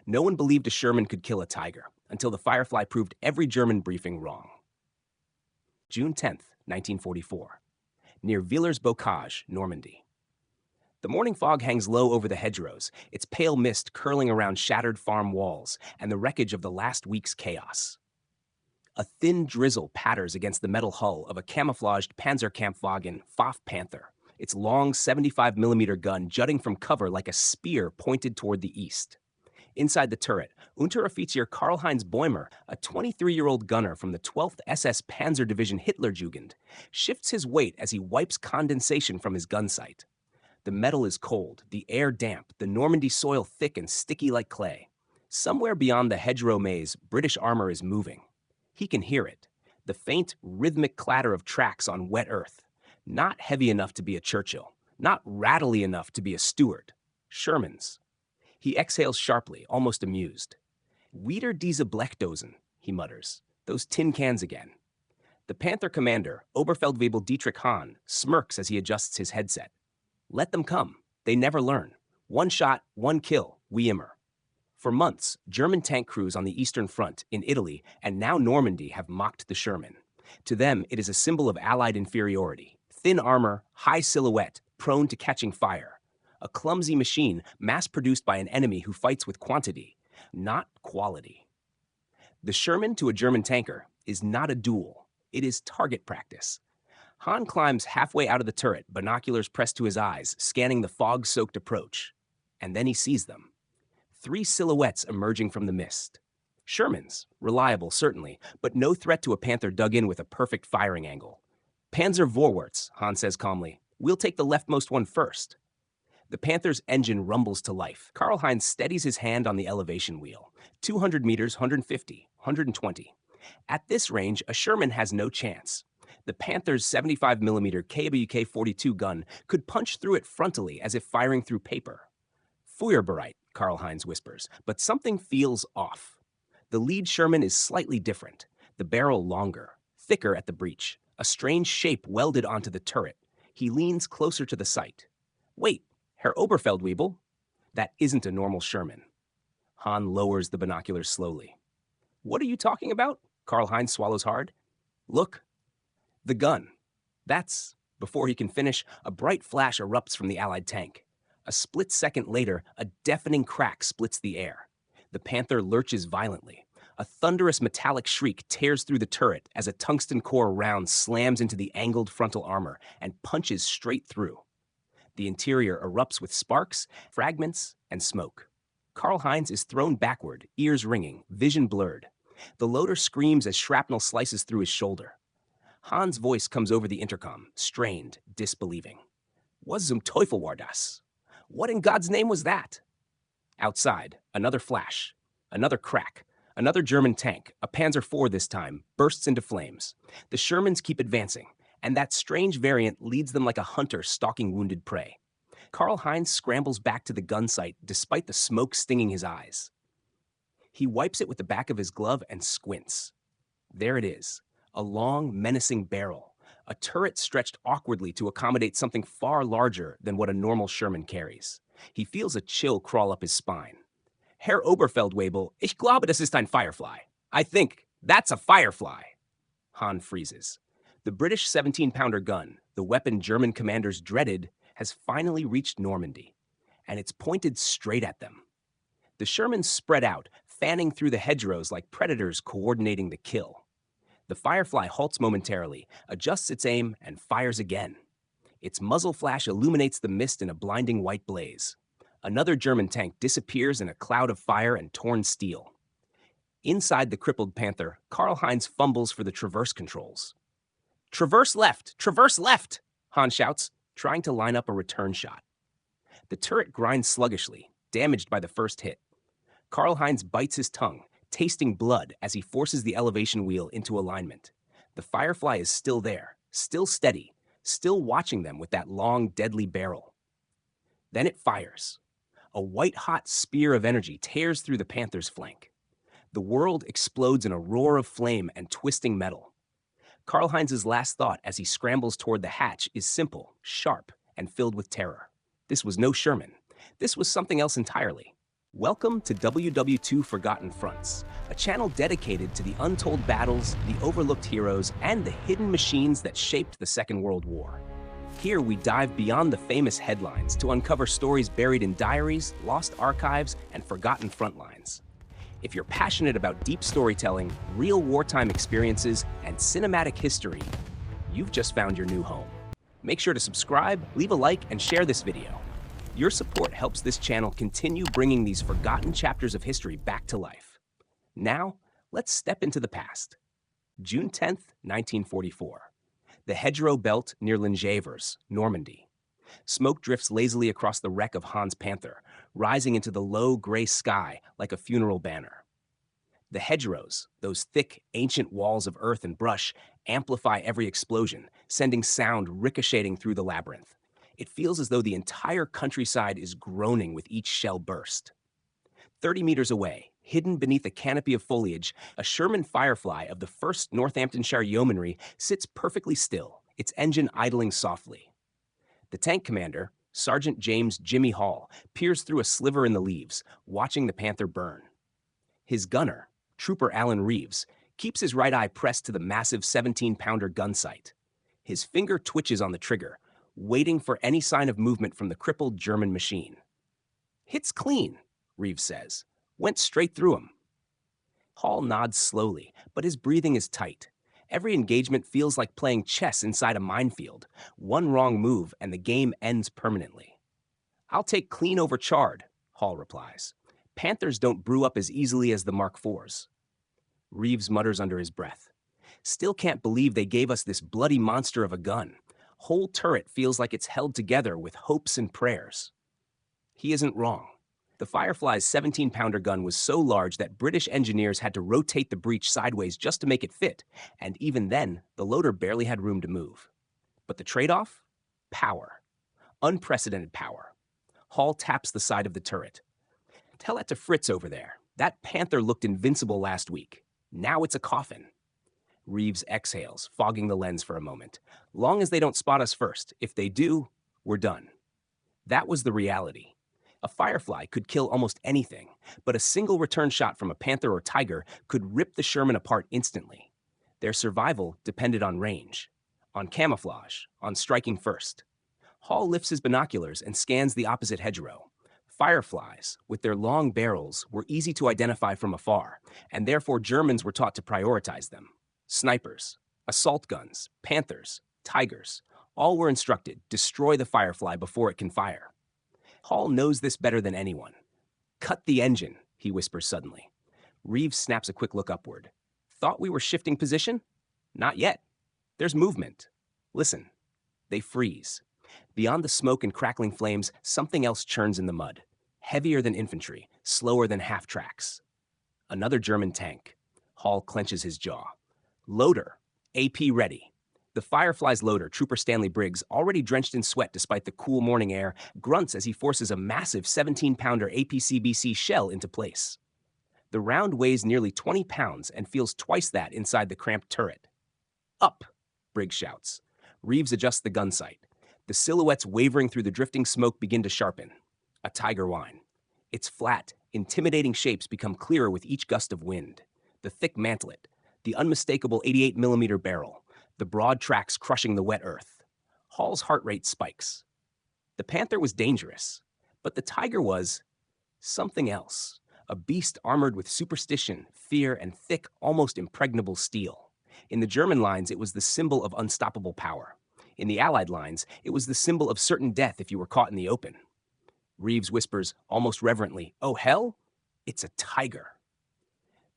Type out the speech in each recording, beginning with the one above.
No one believed a Sherman could kill a Tiger, until the Firefly proved every German briefing wrong. June 10th, 1944. Near Villers-Bocage, Normandy. The morning fog hangs low over the hedgerows, its pale mist curling around shattered farm walls and the wreckage of the last week's chaos. A thin drizzle patters against the metal hull of a camouflaged Panzerkampfwagen Panther, its long 75mm gun jutting from cover like a spear pointed toward the east. Inside the turret, Unteroffizier Karl-Heinz Bäumer, a 23-year-old gunner from the 12th SS Panzer Division Hitlerjugend, shifts his weight as he wipes condensation from his gun sight. The metal is cold, the air damp, the Normandy soil thick and sticky like clay. Somewhere beyond the hedgerow maze, British armor is moving. He can hear it, the faint, rhythmic clatter of tracks on wet earth. Not heavy enough to be a Churchill, not rattly enough to be a Stuart. Sherman's. He exhales sharply, almost amused. Wieder diese Blechdosen, he mutters. Those tin cans again. The Panther commander, Oberfeldwebel Dietrich Hahn, smirks as he adjusts his headset. Let them come. They never learn. One shot, one kill, we immer. For months, German tank crews on the Eastern Front, in Italy, and now Normandy have mocked the Sherman. To them, it is a symbol of Allied inferiority. Thin armor, high silhouette, prone to catching fire. A clumsy machine mass-produced by an enemy who fights with quantity, not quality. The Sherman to a German tanker is not a duel. It is target practice. Hahn climbs halfway out of the turret, binoculars pressed to his eyes, scanning the fog-soaked approach. And then he sees them. 3 silhouettes emerging from the mist. Shermans, reliable certainly, but no threat to a Panther dug in with a perfect firing angle. Panzer vorwärts, Hahn says calmly. We'll take the leftmost one first. The Panther's engine rumbles to life. Karl-Heinz steadies his hand on the elevation wheel. 200 meters, 150, 120. At this range, a Sherman has no chance. The Panther's 75mm KWK-42 gun could punch through it frontally as if firing through paper. Feuerbereit, Karl-Heinz whispers, but something feels off. The lead Sherman is slightly different, the barrel longer, thicker at the breech, a strange shape welded onto the turret. He leans closer to the sight. Wait, Herr Oberfeldwebel? That isn't a normal Sherman. Hahn lowers the binoculars slowly. What are you talking about? Karl-Heinz swallows hard. Look. The gun. That's, before he can finish, a bright flash erupts from the Allied tank. A split second later, a deafening crack splits the air. The Panther lurches violently. A thunderous metallic shriek tears through the turret as a tungsten core round slams into the angled frontal armor and punches straight through. The interior erupts with sparks, fragments, and smoke. Karl-Heinz is thrown backward, ears ringing, vision blurred. The loader screams as shrapnel slices through his shoulder. Hahn's voice comes over the intercom, strained, disbelieving. Was zum Teufel war das? What in God's name was that? Outside, another flash, another crack, another German tank, a Panzer IV this time, bursts into flames. The Shermans keep advancing, and that strange variant leads them like a hunter stalking wounded prey. Karl-Heinz scrambles back to the gun sight despite the smoke stinging his eyes. He wipes it with the back of his glove and squints. There it is. A long, menacing barrel, a turret stretched awkwardly to accommodate something far larger than what a normal Sherman carries. He feels a chill crawl up his spine. Herr Oberfeldwebel, ich glaube, das ist ein Firefly. I think that's a Firefly. Hahn freezes. The British 17-pounder gun, the weapon German commanders dreaded, has finally reached Normandy, and it's pointed straight at them. The Shermans spread out, fanning through the hedgerows like predators coordinating the kill. The Firefly halts momentarily, adjusts its aim, and fires again. Its muzzle flash illuminates the mist in a blinding white blaze. Another German tank disappears in a cloud of fire and torn steel. Inside the crippled Panther, Karl-Heinz fumbles for the traverse controls. Traverse left! Traverse left! Hahn shouts, trying to line up a return shot. The turret grinds sluggishly, damaged by the first hit. Karl-Heinz bites his tongue, tasting blood as he forces the elevation wheel into alignment. The Firefly is still there, still steady, still watching them with that long, deadly barrel. Then it fires. A white-hot spear of energy tears through the Panther's flank. The world explodes in a roar of flame and twisting metal. Karl-Heinz's last thought as he scrambles toward the hatch is simple, sharp, and filled with terror. This was no Sherman. This was something else entirely. Welcome to WWII Forgotten Fronts, a channel dedicated to the untold battles, the overlooked heroes, and the hidden machines that shaped the Second World War. Here we dive beyond the famous headlines to uncover stories buried in diaries, lost archives, and forgotten frontlines. If you're passionate about deep storytelling, real wartime experiences, and cinematic history, you've just found your new home. Make sure to subscribe, leave a like, and share this video. Your support helps this channel continue bringing these forgotten chapters of history back to life. Now, let's step into the past. June 10th, 1944. The Hedgerow belt near Lingevers, Normandy. Smoke drifts lazily across the wreck of Hans' Panther, rising into the low gray sky like a funeral banner. The hedgerows, those thick, ancient walls of earth and brush, amplify every explosion, sending sound ricocheting through the labyrinth. It feels as though the entire countryside is groaning with each shell burst. 30 meters away, hidden beneath a canopy of foliage, a Sherman Firefly of the 1st Northamptonshire Yeomanry sits perfectly still, its engine idling softly. The tank commander, Sergeant James Jimmy Hall, peers through a sliver in the leaves, watching the Panther burn. His gunner, Trooper Alan Reeves, keeps his right eye pressed to the massive 17-pounder gun sight. His finger twitches on the trigger, waiting for any sign of movement from the crippled German machine. "Hits clean," Reeves says. "Went straight through him." Hall nods slowly, but his breathing is tight. Every engagement feels like playing chess inside a minefield. One wrong move and the game ends permanently. "I'll take clean over charred," Hall replies. "Panthers don't brew up as easily as the Mark IVs. Reeves mutters under his breath. "Still can't believe they gave us this bloody monster of a gun. Whole turret feels like it's held together with hopes and prayers." He isn't wrong. The Firefly's 17-pounder gun was so large that British engineers had to rotate the breech sideways just to make it fit, and even then, the loader barely had room to move. But the trade-off? Power. Unprecedented power. Hall taps the side of the turret. "Tell that to Fritz over there. That Panther looked invincible last week. Now it's a coffin." Reeves exhales, fogging the lens for a moment. "Long as they don't spot us first. If they do, we're done." That was the reality. A Firefly could kill almost anything, but a single return shot from a Panther or Tiger could rip the Sherman apart instantly. Their survival depended on range, on camouflage, on striking first. Hall lifts his binoculars and scans the opposite hedgerow. Fireflies, with their long barrels, were easy to identify from afar, and therefore Germans were taught to prioritize them. Snipers, assault guns, Panthers, Tigers, all were instructed, destroy the Firefly before it can fire. Hall knows this better than anyone. "Cut the engine," he whispers suddenly. Reeves snaps a quick look upward. "Thought we were shifting position? Not yet. There's movement. Listen." They freeze. Beyond the smoke and crackling flames, something else churns in the mud. Heavier than infantry, slower than half-tracks. Another German tank. Hall clenches his jaw. Loader, AP ready. The Firefly's loader, Trooper Stanley Briggs, already drenched in sweat despite the cool morning air, grunts as he forces a massive 17-pounder APCBC shell into place. The round weighs nearly 20 pounds and feels twice that inside the cramped turret. "Up," Briggs shouts. Reeves adjusts the gun sight. The silhouettes wavering through the drifting smoke begin to sharpen. A tiger whine. Its flat, intimidating shapes become clearer with each gust of wind. The thick mantlet, the unmistakable 88mm barrel, the broad tracks crushing the wet earth. Hall's heart rate spikes. The Panther was dangerous, but the Tiger was something else, a beast armored with superstition, fear, and thick, almost impregnable steel. In the German lines, it was the symbol of unstoppable power. In the Allied lines, it was the symbol of certain death if you were caught in the open. Reeves whispers, almost reverently, "Oh hell? It's a Tiger."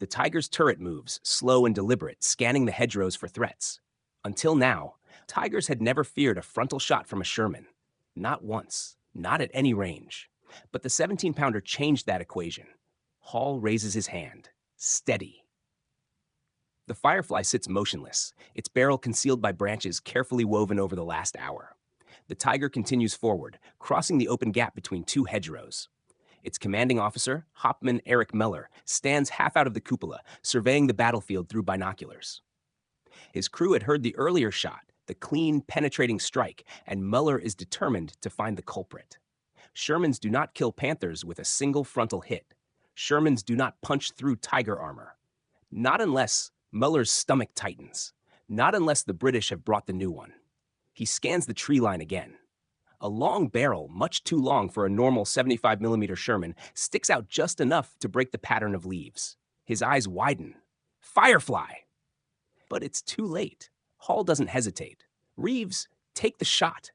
The Tiger's turret moves, slow and deliberate, scanning the hedgerows for threats. Until now, Tigers had never feared a frontal shot from a Sherman. Not once, not at any range. But the 17-pounder changed that equation. Hall raises his hand. Steady. The Firefly sits motionless, its barrel concealed by branches carefully woven over the last hour. The Tiger continues forward, crossing the open gap between two hedgerows. Its commanding officer, Hauptmann Erich Meller, stands half out of the cupola, surveying the battlefield through binoculars. His crew had heard the earlier shot, the clean, penetrating strike, and Meller is determined to find the culprit. Shermans do not kill Panthers with a single frontal hit. Shermans do not punch through Tiger armor. Not unless Muller's stomach tightens. Not unless the British have brought the new one. He scans the tree line again. A long barrel, much too long for a normal 75mm Sherman, sticks out just enough to break the pattern of leaves. His eyes widen. Firefly! But it's too late. Hall doesn't hesitate. Reeves, take the shot.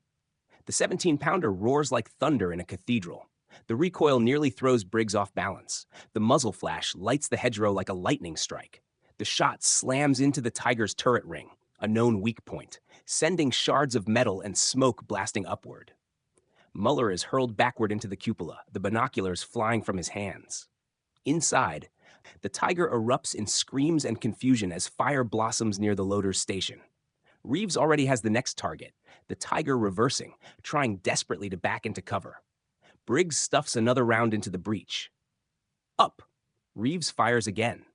The 17-pounder roars like thunder in a cathedral. The recoil nearly throws Briggs off balance. The muzzle flash lights the hedgerow like a lightning strike. The shot slams into the Tiger's turret ring, a known weak point, sending shards of metal and smoke blasting upward. Muller is hurled backward into the cupola, the binoculars flying from his hands. Inside, the Tiger erupts in screams and confusion as fire blossoms near the loader's station. Reeves already has the next target, the Tiger reversing, trying desperately to back into cover. Briggs stuffs another round into the breech. Up! Reeves fires again.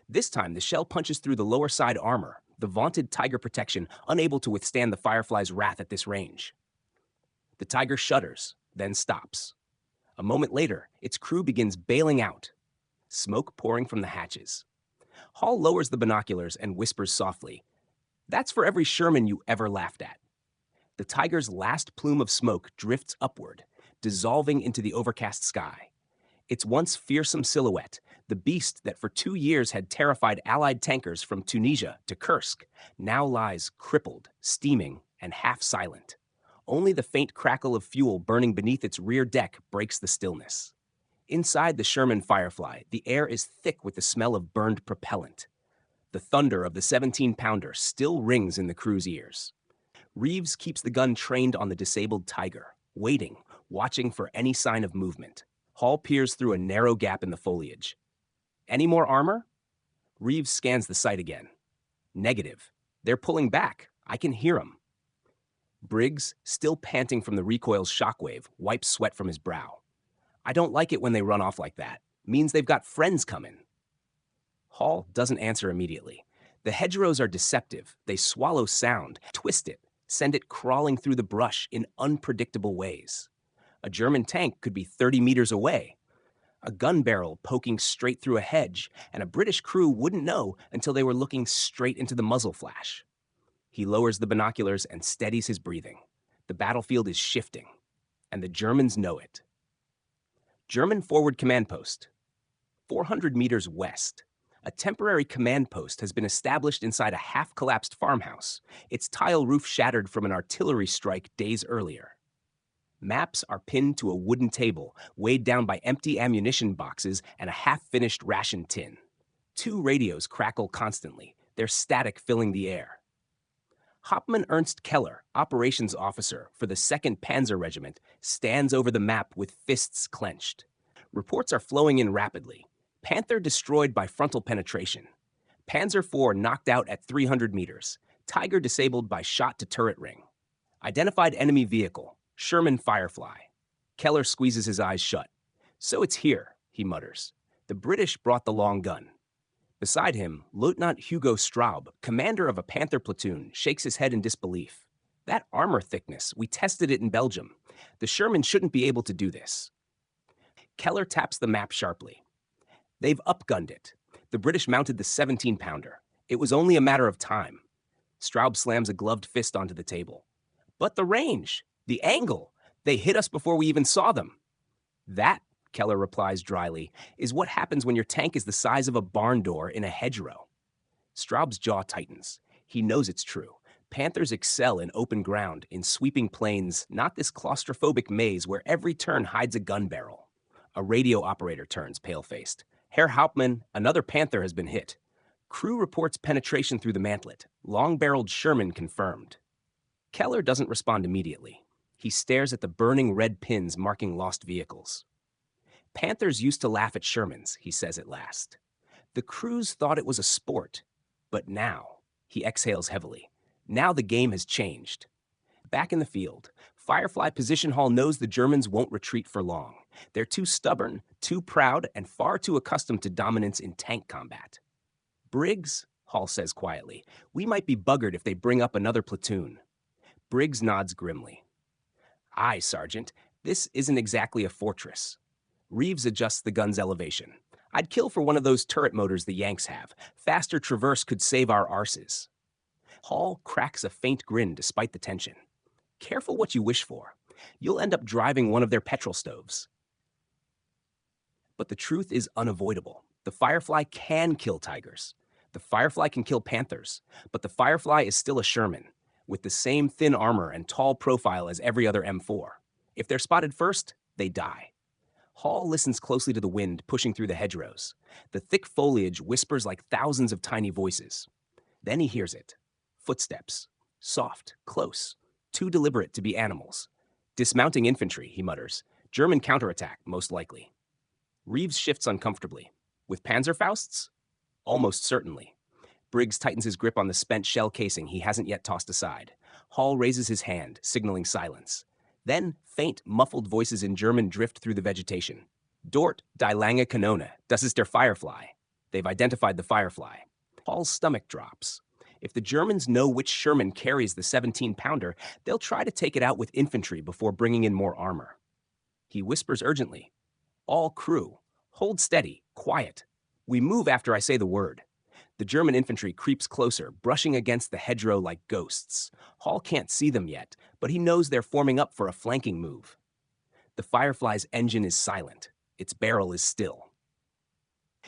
This time, the shell punches through the lower side armor, the vaunted Tiger protection unable to withstand the Firefly's wrath at this range. The Tiger shudders, then stops. A moment later, its crew begins bailing out, smoke pouring from the hatches. Hall lowers the binoculars and whispers softly, "That's for every Sherman you ever laughed at." The Tiger's last plume of smoke drifts upward, dissolving into the overcast sky. Its once fearsome silhouette, the beast that for 2 years had terrified Allied tankers from Tunisia to Kursk, now lies crippled, steaming, and half silent. Only the faint crackle of fuel burning beneath its rear deck breaks the stillness. Inside the Sherman Firefly, the air is thick with the smell of burned propellant. The thunder of the 17-pounder still rings in the crew's ears. Reeves keeps the gun trained on the disabled Tiger, waiting, watching for any sign of movement. Hall peers through a narrow gap in the foliage. Any more armor? Reeves scans the sight again. Negative. They're pulling back. I can hear them. Briggs, still panting from the recoil's shockwave, wipes sweat from his brow. I don't like it when they run off like that. Means they've got friends coming. Hall doesn't answer immediately. The hedgerows are deceptive. They swallow sound, twist it, send it crawling through the brush in unpredictable ways. A German tank could be 30 meters away. A gun barrel poking straight through a hedge, and a British crew wouldn't know until they were looking straight into the muzzle flash. He lowers the binoculars and steadies his breathing. The battlefield is shifting, and the Germans know it. German forward command post. 400 meters west. A temporary command post has been established inside a half-collapsed farmhouse, its tile roof shattered from an artillery strike days earlier. Maps are pinned to a wooden table, weighed down by empty ammunition boxes and a half-finished ration tin. 2 radios crackle constantly, their static filling the air. Hauptmann Ernst Keller, operations officer for the 2nd Panzer Regiment, stands over the map with fists clenched. Reports are flowing in rapidly. Panther destroyed by frontal penetration. Panzer IV knocked out at 300 meters. Tiger disabled by shot to turret ring. Identified enemy vehicle, Sherman Firefly. Keller squeezes his eyes shut. So it's here, he mutters. The British brought the long gun. Beside him, Lieutenant Hugo Straub, commander of a Panther platoon, shakes his head in disbelief. That armor thickness, we tested it in Belgium. The Sherman shouldn't be able to do this. Keller taps the map sharply. They've upgunned it. The British mounted the 17-pounder. It was only a matter of time. Straub slams a gloved fist onto the table. But the range, the angle, they hit us before we even saw them. That, Keller replies dryly, is what happens when your tank is the size of a barn door in a hedgerow. Straub's jaw tightens. He knows it's true. Panthers excel in open ground, in sweeping plains, not this claustrophobic maze where every turn hides a gun barrel. A radio operator turns, pale-faced. Herr Hauptmann, another Panther has been hit. Crew reports penetration through the mantlet. Long-barreled Sherman confirmed. Keller doesn't respond immediately. He stares at the burning red pins marking lost vehicles. Panthers used to laugh at Shermans, he says at last. The crews thought it was a sport. But now, he exhales heavily, now the game has changed. Back in the field, Firefly Position Hall knows the Germans won't retreat for long. They're too stubborn, too proud, and far too accustomed to dominance in tank combat. Briggs, Hall says quietly, we might be buggered if they bring up another platoon. Briggs nods grimly. Aye, Sergeant, this isn't exactly a fortress. Reeves adjusts the gun's elevation. I'd kill for one of those turret motors the Yanks have. Faster traverse could save our arses. Hall cracks a faint grin despite the tension. Careful what you wish for. You'll end up driving one of their petrol stoves. But the truth is unavoidable. The Firefly can kill Tigers. The Firefly can kill Panthers. But the Firefly is still a Sherman, with the same thin armor and tall profile as every other M4. If they're spotted first, they die. Hall listens closely to the wind pushing through the hedgerows. The thick foliage whispers like thousands of tiny voices. Then he hears it. Footsteps. Soft, close, too deliberate to be animals. Dismounting infantry, he mutters. German counterattack, most likely. Reeves shifts uncomfortably. With Panzerfausts? Almost certainly. Briggs tightens his grip on the spent shell casing he hasn't yet tossed aside. Hall raises his hand, signaling silence. Then, faint, muffled voices in German drift through the vegetation. Dort, die lange Kanone, das ist der Firefly. They've identified the Firefly. Hall's stomach drops. If the Germans know which Sherman carries the 17-pounder, they'll try to take it out with infantry before bringing in more armor. He whispers urgently, "All crew, hold steady, quiet. We move after I say the word." The German infantry creeps closer, brushing against the hedgerow like ghosts. Hall can't see them yet, but he knows they're forming up for a flanking move. The Firefly's engine is silent. Its barrel is still.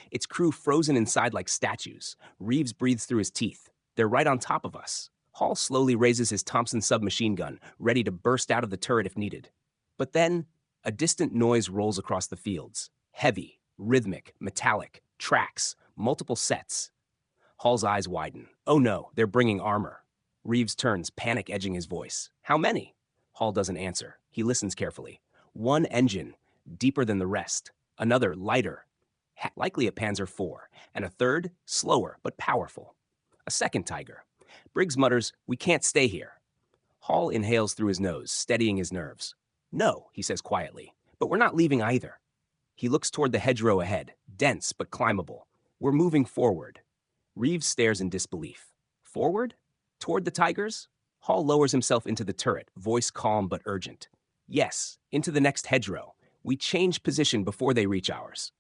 Its crew frozen inside like statues. Reeves breathes through his teeth. They're right on top of us. Hall slowly raises his Thompson submachine gun, ready to burst out of the turret if needed. But then, a distant noise rolls across the fields. Heavy, rhythmic, metallic, tracks, multiple sets. Hall's eyes widen. Oh no, they're bringing armor. Reeves turns, panic edging his voice. How many? Hall doesn't answer. He listens carefully. One engine, deeper than the rest. Another, lighter, likely a Panzer IV. And a third, slower but powerful. A second Tiger. Briggs mutters, "We can't stay here." Hall inhales through his nose, steadying his nerves. "No," he says quietly, "but we're not leaving either." He looks toward the hedgerow ahead, dense but climbable. We're moving forward. Reeves stares in disbelief. Forward? Toward the Tigers? Hall lowers himself into the turret, voice calm but urgent. Yes, into the next hedgerow. We change position before they reach ours.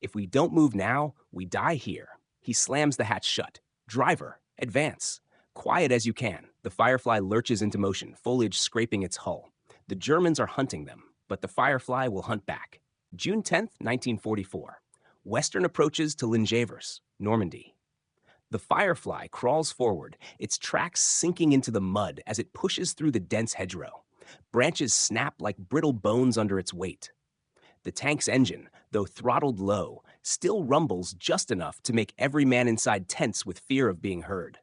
If we don't move now, we die here. He slams the hatch shut. Driver, advance. Quiet as you can. The Firefly lurches into motion, foliage scraping its hull. The Germans are hunting them, but the Firefly will hunt back. June 10th, 1944. Western approaches to Lingevers, Normandy. The Firefly crawls forward, its tracks sinking into the mud as it pushes through the dense hedgerow. Branches snap like brittle bones under its weight. The tank's engine, though throttled low, still rumbles just enough to make every man inside tense with fear of being heard.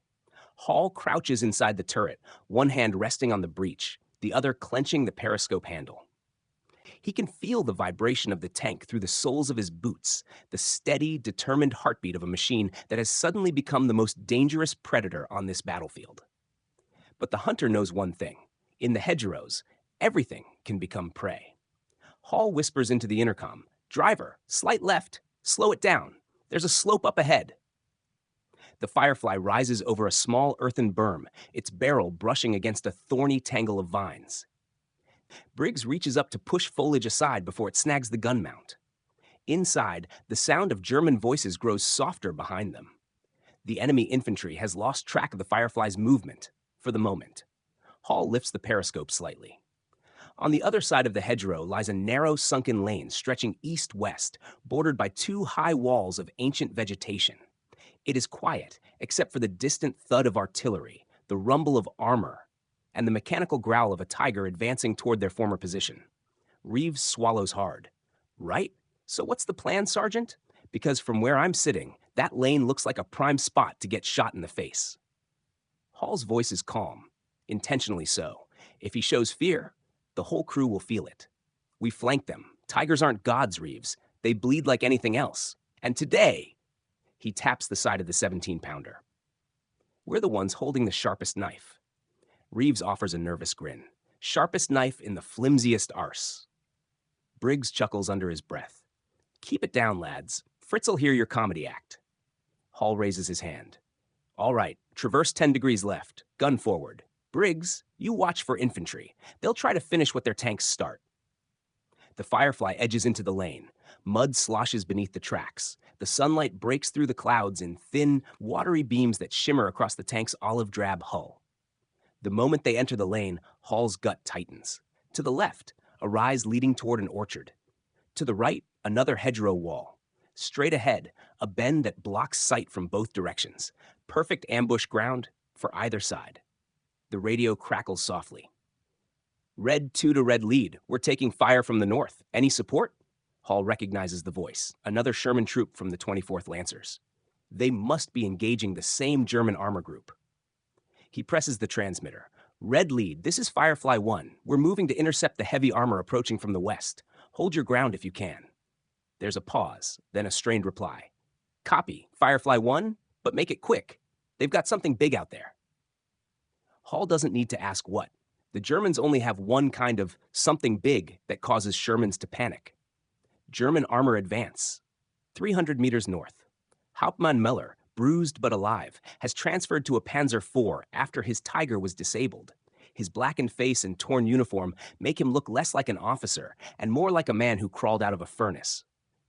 Hall crouches inside the turret, one hand resting on the breech, the other clenching the periscope handle. He can feel the vibration of the tank through the soles of his boots, the steady, determined heartbeat of a machine that has suddenly become the most dangerous predator on this battlefield. But the hunter knows one thing. In the hedgerows, everything can become prey. Hall whispers into the intercom, "Driver, slight left, slow it down. There's a slope up ahead." The Firefly rises over a small earthen berm, its barrel brushing against a thorny tangle of vines. Briggs reaches up to push foliage aside before it snags the gun mount. Inside, the sound of German voices grows softer behind them. The enemy infantry has lost track of the Firefly's movement, for the moment. Hall lifts the periscope slightly. On the other side of the hedgerow lies a narrow sunken lane stretching east-west, bordered by two high walls of ancient vegetation. It is quiet, except for the distant thud of artillery, the rumble of armor, and the mechanical growl of a tiger advancing toward their former position. Reeves swallows hard. Right? So what's the plan, Sergeant? Because from where I'm sitting, that lane looks like a prime spot to get shot in the face. Hall's voice is calm, intentionally so. If he shows fear, the whole crew will feel it. We flank them. Tigers aren't gods, Reeves. They bleed like anything else. And today, he taps the side of the 17-pounder. We're the ones holding the sharpest knife. Reeves offers a nervous grin. Sharpest knife in the flimsiest arse. Briggs chuckles under his breath. Keep it down, lads. Fritz'll hear your comedy act. Hall raises his hand. All right, traverse 10 degrees left. Gun forward. Briggs, you watch for infantry. They'll try to finish what their tanks start. The Firefly edges into the lane. Mud sloshes beneath the tracks. The sunlight breaks through the clouds in thin, watery beams that shimmer across the tank's olive-drab hull. The moment they enter the lane, Hall's gut tightens. To the left, a rise leading toward an orchard. To the right, another hedgerow wall. Straight ahead, a bend that blocks sight from both directions. Perfect ambush ground for either side. The radio crackles softly. Red 2 to red lead. We're taking fire from the north. Any support? Hall recognizes the voice, another Sherman troop from the 24th Lancers. They must be engaging the same German armor group. He presses the transmitter. Red lead, this is Firefly 1. We're moving to intercept the heavy armor approaching from the west. Hold your ground if you can. There's a pause, then a strained reply. Copy, Firefly 1, but make it quick. They've got something big out there. Hall doesn't need to ask what. The Germans only have one kind of something big that causes Shermans to panic. German armor advance. 300 meters north. Hauptmann Müller, bruised but alive, has transferred to a Panzer IV after his Tiger was disabled. His blackened face and torn uniform make him look less like an officer and more like a man who crawled out of a furnace.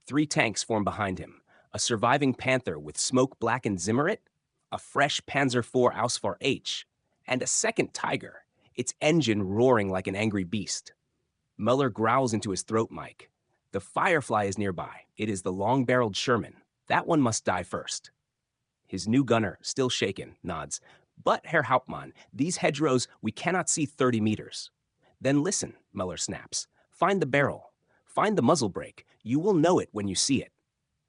3 tanks form behind him. A surviving Panther with smoke-blackened Zimmerit, a fresh Panzer IV Ausf H, and a second Tiger, its engine roaring like an angry beast. Müller growls into his throat mic. The Firefly is nearby. It is the long-barreled Sherman. That one must die first. His new gunner, still shaken, nods. But, Herr Hauptmann, these hedgerows, we cannot see 30 meters. Then listen, Müller snaps. Find the barrel. Find the muzzle brake. You will know it when you see it.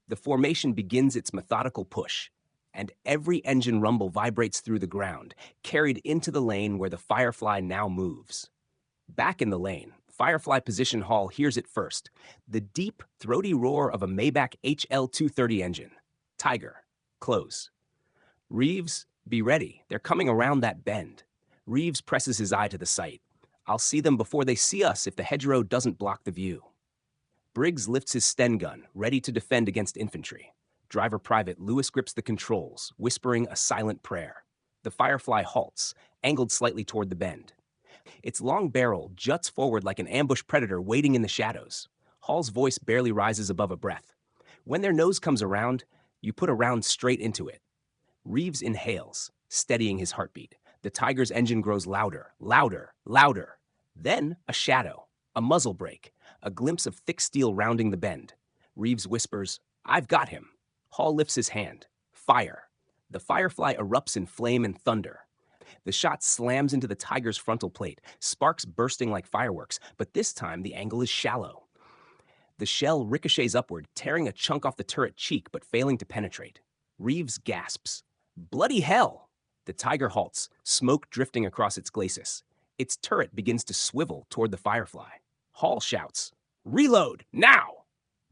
The formation begins its methodical push, and every engine rumble vibrates through the ground, carried into the lane where the Firefly now moves. Back in the lane, Firefly position Hall hears it first. The deep, throaty roar of a Maybach HL-230 engine. Tiger. Close. Reeves, be ready. They're coming around that bend. Reeves presses his eye to the sight. I'll see them before they see us if the hedgerow doesn't block the view. Briggs lifts his Sten gun, ready to defend against infantry. Driver Private Lewis grips the controls, whispering a silent prayer. The Firefly halts, angled slightly toward the bend. Its long barrel juts forward like an ambush predator waiting in the shadows. Hall's voice barely rises above a breath. When their nose comes around, you put a round straight into it. Reeves inhales, steadying his heartbeat. The Tiger's engine grows louder, louder, louder. Then a shadow, a muzzle brake, a glimpse of thick steel rounding the bend. Reeves whispers, I've got him. Hall lifts his hand. Fire. The Firefly erupts in flame and thunder. The shot slams into the Tiger's frontal plate, sparks bursting like fireworks, but this time the angle is shallow. The shell ricochets upward, tearing a chunk off the turret cheek but failing to penetrate. Reeves gasps. Bloody hell! The Tiger halts, smoke drifting across its glacis. Its turret begins to swivel toward the Firefly. Hall shouts, Reload, now!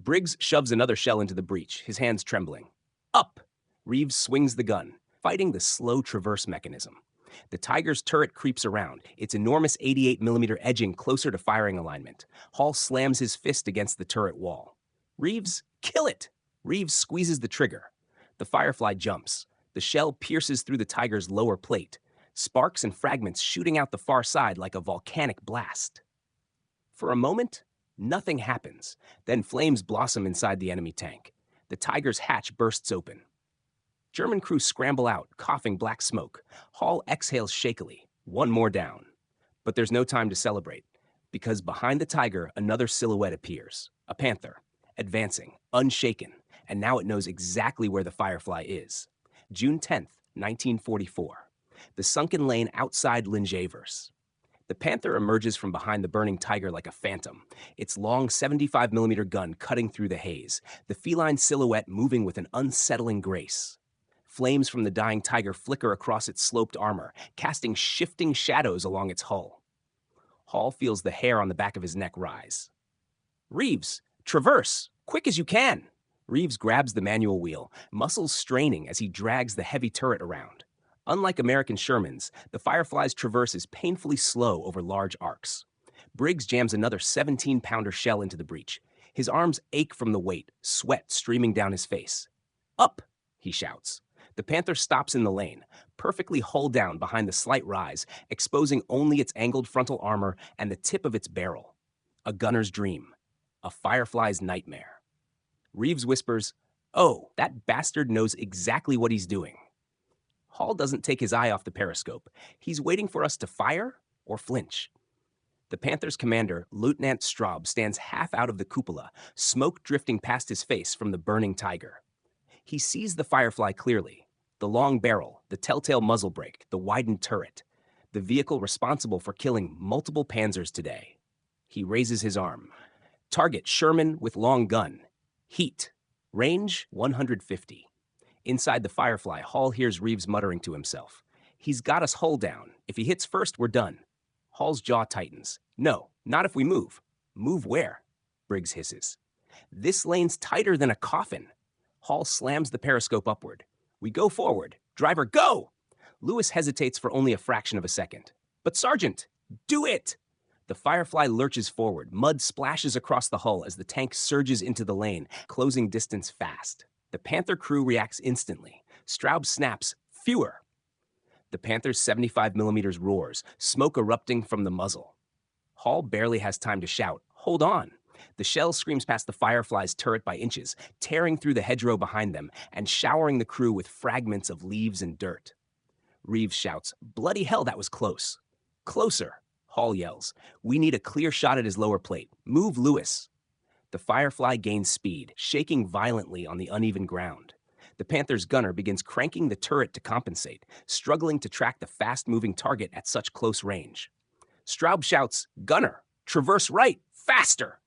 Briggs shoves another shell into the breach, his hands trembling. Up! Reeves swings the gun, fighting the slow traverse mechanism. The Tiger's turret creeps around, its enormous 88mm edging closer to firing alignment. Hall slams his fist against the turret wall. Reeves, kill it! Reeves squeezes the trigger. The Firefly jumps. The shell pierces through the Tiger's lower plate, sparks and fragments shooting out the far side like a volcanic blast. For a moment, nothing happens. Then flames blossom inside the enemy tank. The Tiger's hatch bursts open. German crew scramble out, coughing black smoke. Hall exhales shakily, one more down. But there's no time to celebrate, because behind the Tiger, another silhouette appears. A Panther, advancing, unshaken, and now it knows exactly where the Firefly is. June 10th, 1944. The sunken lane outside Lingevers. The Panther emerges from behind the burning Tiger like a phantom, its long 75mm gun cutting through the haze, the feline silhouette moving with an unsettling grace. Flames from the dying Tiger flicker across its sloped armor, casting shifting shadows along its hull. Hall feels the hair on the back of his neck rise. Reeves, traverse, quick as you can! Reeves grabs the manual wheel, muscles straining as he drags the heavy turret around. Unlike American Shermans, the Firefly's traverse is painfully slow over large arcs. Briggs jams another 17-pounder shell into the breach. His arms ache from the weight, sweat streaming down his face. Up, he shouts. The Panther stops in the lane, perfectly hull down behind the slight rise, exposing only its angled frontal armor and the tip of its barrel. A gunner's dream. A Firefly's nightmare. Reeves whispers, "Oh, that bastard knows exactly what he's doing." Hall doesn't take his eye off the periscope. He's waiting for us to fire or flinch. The Panthers' commander, Lieutenant Straub, stands half out of the cupola, smoke drifting past his face from the burning Tiger. He sees the Firefly clearly. The long barrel, the telltale muzzle brake, the widened turret. The vehicle responsible for killing multiple Panzers today. He raises his arm. Target Sherman with long gun. Heat. Range 150. Inside the Firefly, Hall hears Reeves muttering to himself. He's got us hull down. If he hits first, we're done. Hall's jaw tightens. No, not if we move. Move where? Briggs hisses. This lane's tighter than a coffin. Hall slams the periscope upward. We go forward. Driver, go! Lewis hesitates for only a fraction of a second. But Sergeant, do it! The Firefly lurches forward. Mud splashes across the hull as the tank surges into the lane, closing distance fast. The Panther crew reacts instantly. Straub snaps, fewer. The Panther's 75mm roars, smoke erupting from the muzzle. Hall barely has time to shout, "Hold on!" The shell screams past the Firefly's turret by inches, tearing through the hedgerow behind them and showering the crew with fragments of leaves and dirt. Reeves shouts, "Bloody hell, that was close." "Closer," Hall yells. "We need a clear shot at his lower plate. Move, Lewis." The Firefly gains speed, shaking violently on the uneven ground. The Panther's gunner begins cranking the turret to compensate, struggling to track the fast-moving target at such close range. Straub shouts, "Gunner, traverse right, faster!"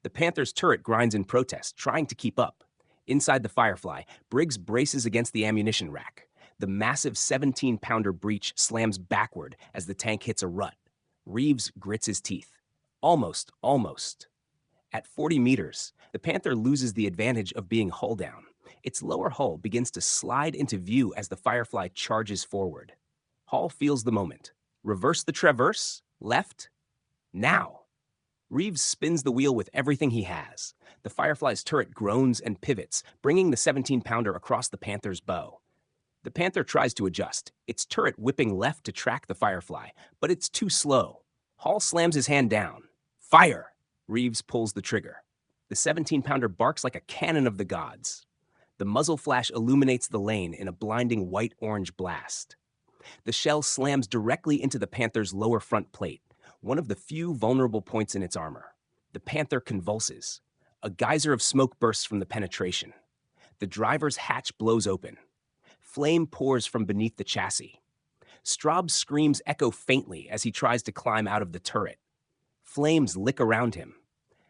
The Panther's turret grinds in protest, trying to keep up. Inside the Firefly, Briggs braces against the ammunition rack. The massive 17-pounder breech slams backward as the tank hits a rut. Reeves grits his teeth. Almost. At 40 meters, the Panther loses the advantage of being hull down. Its lower hull begins to slide into view as the Firefly charges forward. Hall feels the moment. Reverse the traverse, left, now. Reeves spins the wheel with everything he has. The Firefly's turret groans and pivots, bringing the 17-pounder across the Panther's bow. The Panther tries to adjust, its turret whipping left to track the Firefly, but it's too slow. Hall slams his hand down. Fire! Reeves pulls the trigger. The 17-pounder barks like a cannon of the gods. The muzzle flash illuminates the lane in a blinding white-orange blast. The shell slams directly into the Panther's lower front plate, one of the few vulnerable points in its armor. The Panther convulses. A geyser of smoke bursts from the penetration. The driver's hatch blows open. Flame pours from beneath the chassis. Straub's screams echo faintly as he tries to climb out of the turret. Flames lick around him.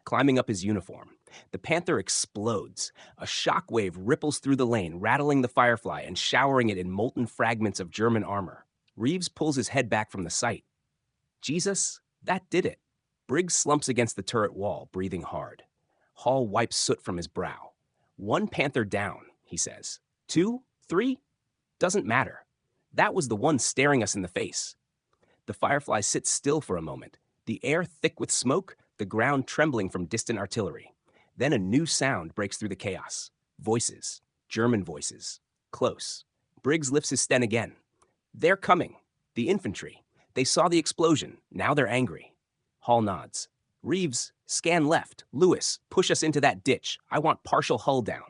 Climbing up his uniform, the Panther explodes. A shockwave ripples through the lane, rattling the Firefly and showering it in molten fragments of German armor. Reeves pulls his head back from the sight. Jesus, that did it. Briggs slumps against the turret wall, breathing hard. Hall wipes soot from his brow. 1 Panther down, he says. 2, 3? Doesn't matter. That was the one staring us in the face. The Firefly sits still for a moment, the air thick with smoke, the ground trembling from distant artillery. Then a new sound breaks through the chaos. Voices. German voices. Close. Briggs lifts his sten again. They're coming. The infantry. They saw the explosion. Now they're angry. Hall nods. Reeves, scan left. Lewis, push us into that ditch. I want partial hull down.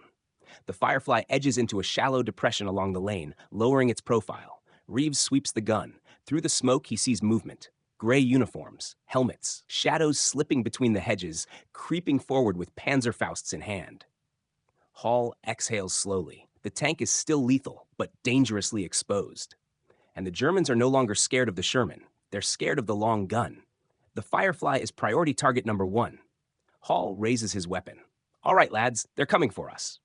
The Firefly edges into a shallow depression along the lane, lowering its profile. Reeves sweeps the gun. Through the smoke, he sees movement. Gray uniforms, helmets, shadows slipping between the hedges, creeping forward with Panzerfausts in hand. Hall exhales slowly. The tank is still lethal, but dangerously exposed. And the Germans are no longer scared of the Sherman. They're scared of the long gun. The Firefly is priority target number 1. Hall raises his weapon. All right, lads, they're coming for us.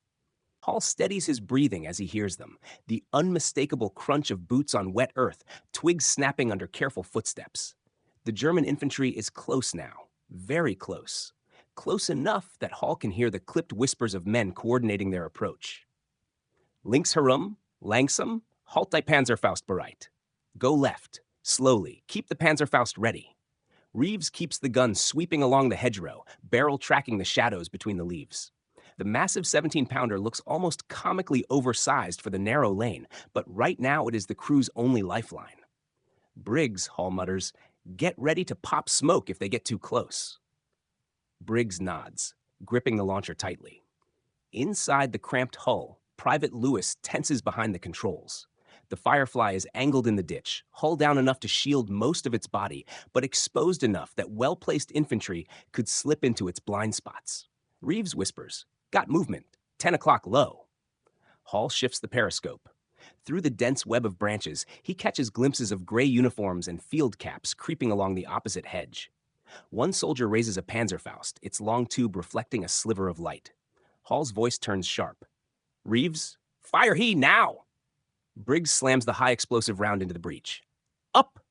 Hall steadies his breathing as he hears them, the unmistakable crunch of boots on wet earth, twigs snapping under careful footsteps. The German infantry is close now, very close. Close enough that Hall can hear the clipped whispers of men coordinating their approach. Links herum, langsam, halt die Panzerfaust bereit. Go left, slowly, keep the Panzerfaust ready. Reeves keeps the gun sweeping along the hedgerow, barrel tracking the shadows between the leaves. The massive 17-pounder looks almost comically oversized for the narrow lane, but right now it is the crew's only lifeline. Briggs, Hall mutters, get ready to pop smoke if they get too close. Briggs nods, gripping the launcher tightly. Inside the cramped hull, Private Lewis tenses behind the controls. The Firefly is angled in the ditch, hull down enough to shield most of its body, but exposed enough that well-placed infantry could slip into its blind spots. Reeves whispers, "Got movement, 10 o'clock low." Hall shifts the periscope. Through the dense web of branches, he catches glimpses of gray uniforms and field caps creeping along the opposite hedge. One soldier raises a Panzerfaust, its long tube reflecting a sliver of light. Hall's voice turns sharp. "Reeves, fire he now!" Briggs slams the high-explosive round into the breech. "Up!"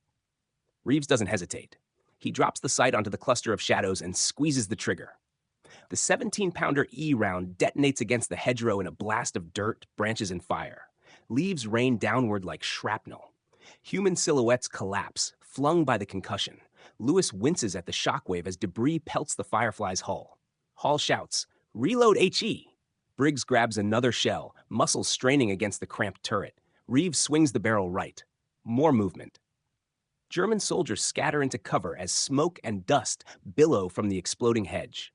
Reeves doesn't hesitate. He drops the sight onto the cluster of shadows and squeezes the trigger. The 17-pounder E round detonates against the hedgerow in a blast of dirt, branches, and fire. Leaves rain downward like shrapnel. Human silhouettes collapse, flung by the concussion. Lewis winces at the shockwave as debris pelts the Firefly's hull. Hall shouts, "Reload HE!" Briggs grabs another shell, muscles straining against the cramped turret. Reeves swings the barrel right. More movement. German soldiers scatter into cover as smoke and dust billow from the exploding hedge.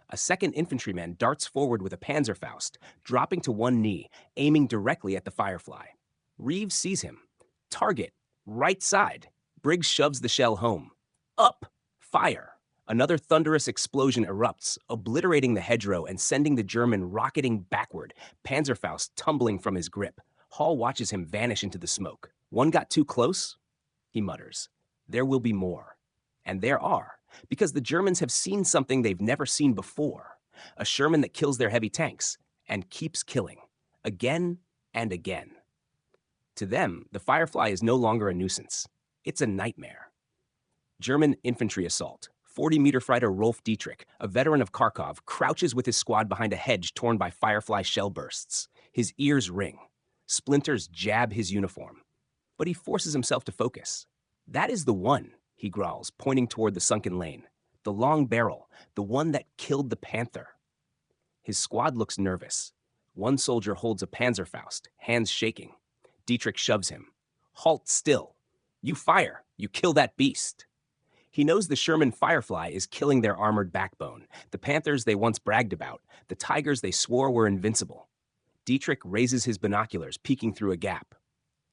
A second infantryman darts forward with a Panzerfaust, dropping to one knee, aiming directly at the Firefly. Reeves sees him. Target, right side. Briggs shoves the shell home. Up! Fire! Another thunderous explosion erupts, obliterating the hedgerow and sending the German rocketing backward, Panzerfaust tumbling from his grip. Hall watches him vanish into the smoke. "One got too close?" he mutters. "There will be more." And there are, because the Germans have seen something they've never seen before. A Sherman that kills their heavy tanks, and keeps killing, again and again. To them, the Firefly is no longer a nuisance. It's a nightmare. German infantry assault. 40-meter fighter Rolf Dietrich, a veteran of Kharkov, crouches with his squad behind a hedge torn by Firefly shell bursts. His ears ring. Splinters jab his uniform. But he forces himself to focus. "That is the one," he growls, pointing toward the sunken lane. "The long barrel, the one that killed the Panther." His squad looks nervous. One soldier holds a Panzerfaust, hands shaking. Dietrich shoves him. "Halt still. You fire. You kill that beast." He knows the Sherman Firefly is killing their armored backbone, the Panthers they once bragged about, the Tigers they swore were invincible. Dietrich raises his binoculars, peeking through a gap.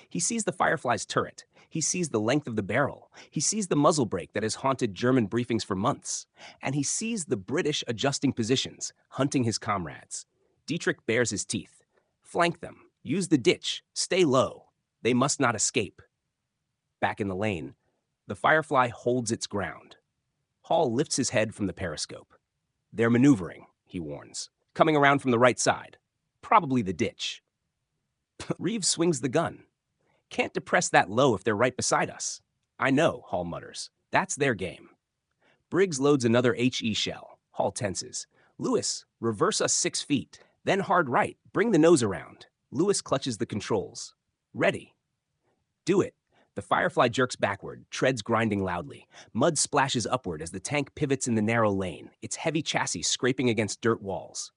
He sees the Firefly's turret. He sees the length of the barrel. He sees the muzzle brake that has haunted German briefings for months. And he sees the British adjusting positions, hunting his comrades. Dietrich bares his teeth. "Flank them. Use the ditch. Stay low. They must not escape." Back in the lane, the Firefly holds its ground. Hall lifts his head from the periscope. "They're maneuvering," he warns. "Coming around from the right side. Probably the ditch." Reeves swings the gun. "Can't depress that low if they're right beside us." "I know," Hall mutters. "That's their game." Briggs loads another HE shell. Hall tenses. "Lewis, reverse us 6 feet. Then hard right. Bring the nose around." Lewis clutches the controls. "Ready." "Do it." The Firefly jerks backward, treads grinding loudly. Mud splashes upward as the tank pivots in the narrow lane, its heavy chassis scraping against dirt walls.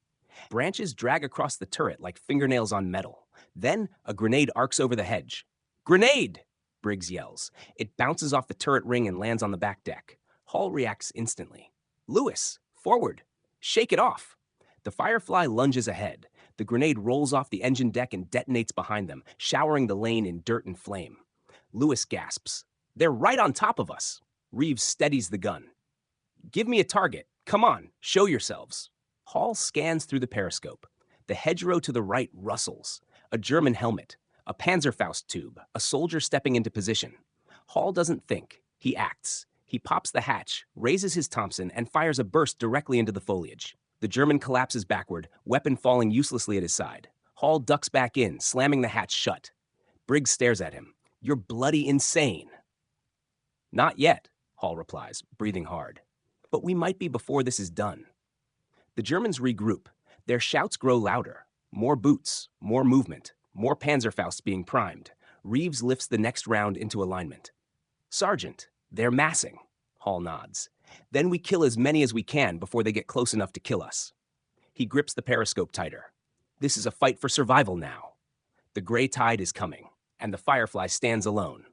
Branches drag across the turret like fingernails on metal. Then a grenade arcs over the hedge. "Grenade!" Briggs yells. It bounces off the turret ring and lands on the back deck. Hall reacts instantly. "Lewis, forward! Shake it off!" The Firefly lunges ahead. The grenade rolls off the engine deck and detonates behind them, showering the lane in dirt and flame. Lewis gasps. "They're right on top of us." Reeves steadies the gun. "Give me a target. Come on, show yourselves." Hall scans through the periscope. The hedgerow to the right rustles. A German helmet. A Panzerfaust tube. A soldier stepping into position. Hall doesn't think. He acts. He pops the hatch, raises his Thompson, and fires a burst directly into the foliage. The German collapses backward, weapon falling uselessly at his side. Hall ducks back in, slamming the hatch shut. Briggs stares at him. "You're bloody insane." "Not yet," Hall replies, breathing hard. "But we might be before this is done." The Germans regroup. Their shouts grow louder. More boots, more movement, more Panzerfausts being primed. Reeves lifts the next round into alignment. "Sergeant, they're massing," Hall nods. "Then we kill as many as we can before they get close enough to kill us." He grips the periscope tighter. This is a fight for survival now. The gray tide is coming, and the Firefly stands alone.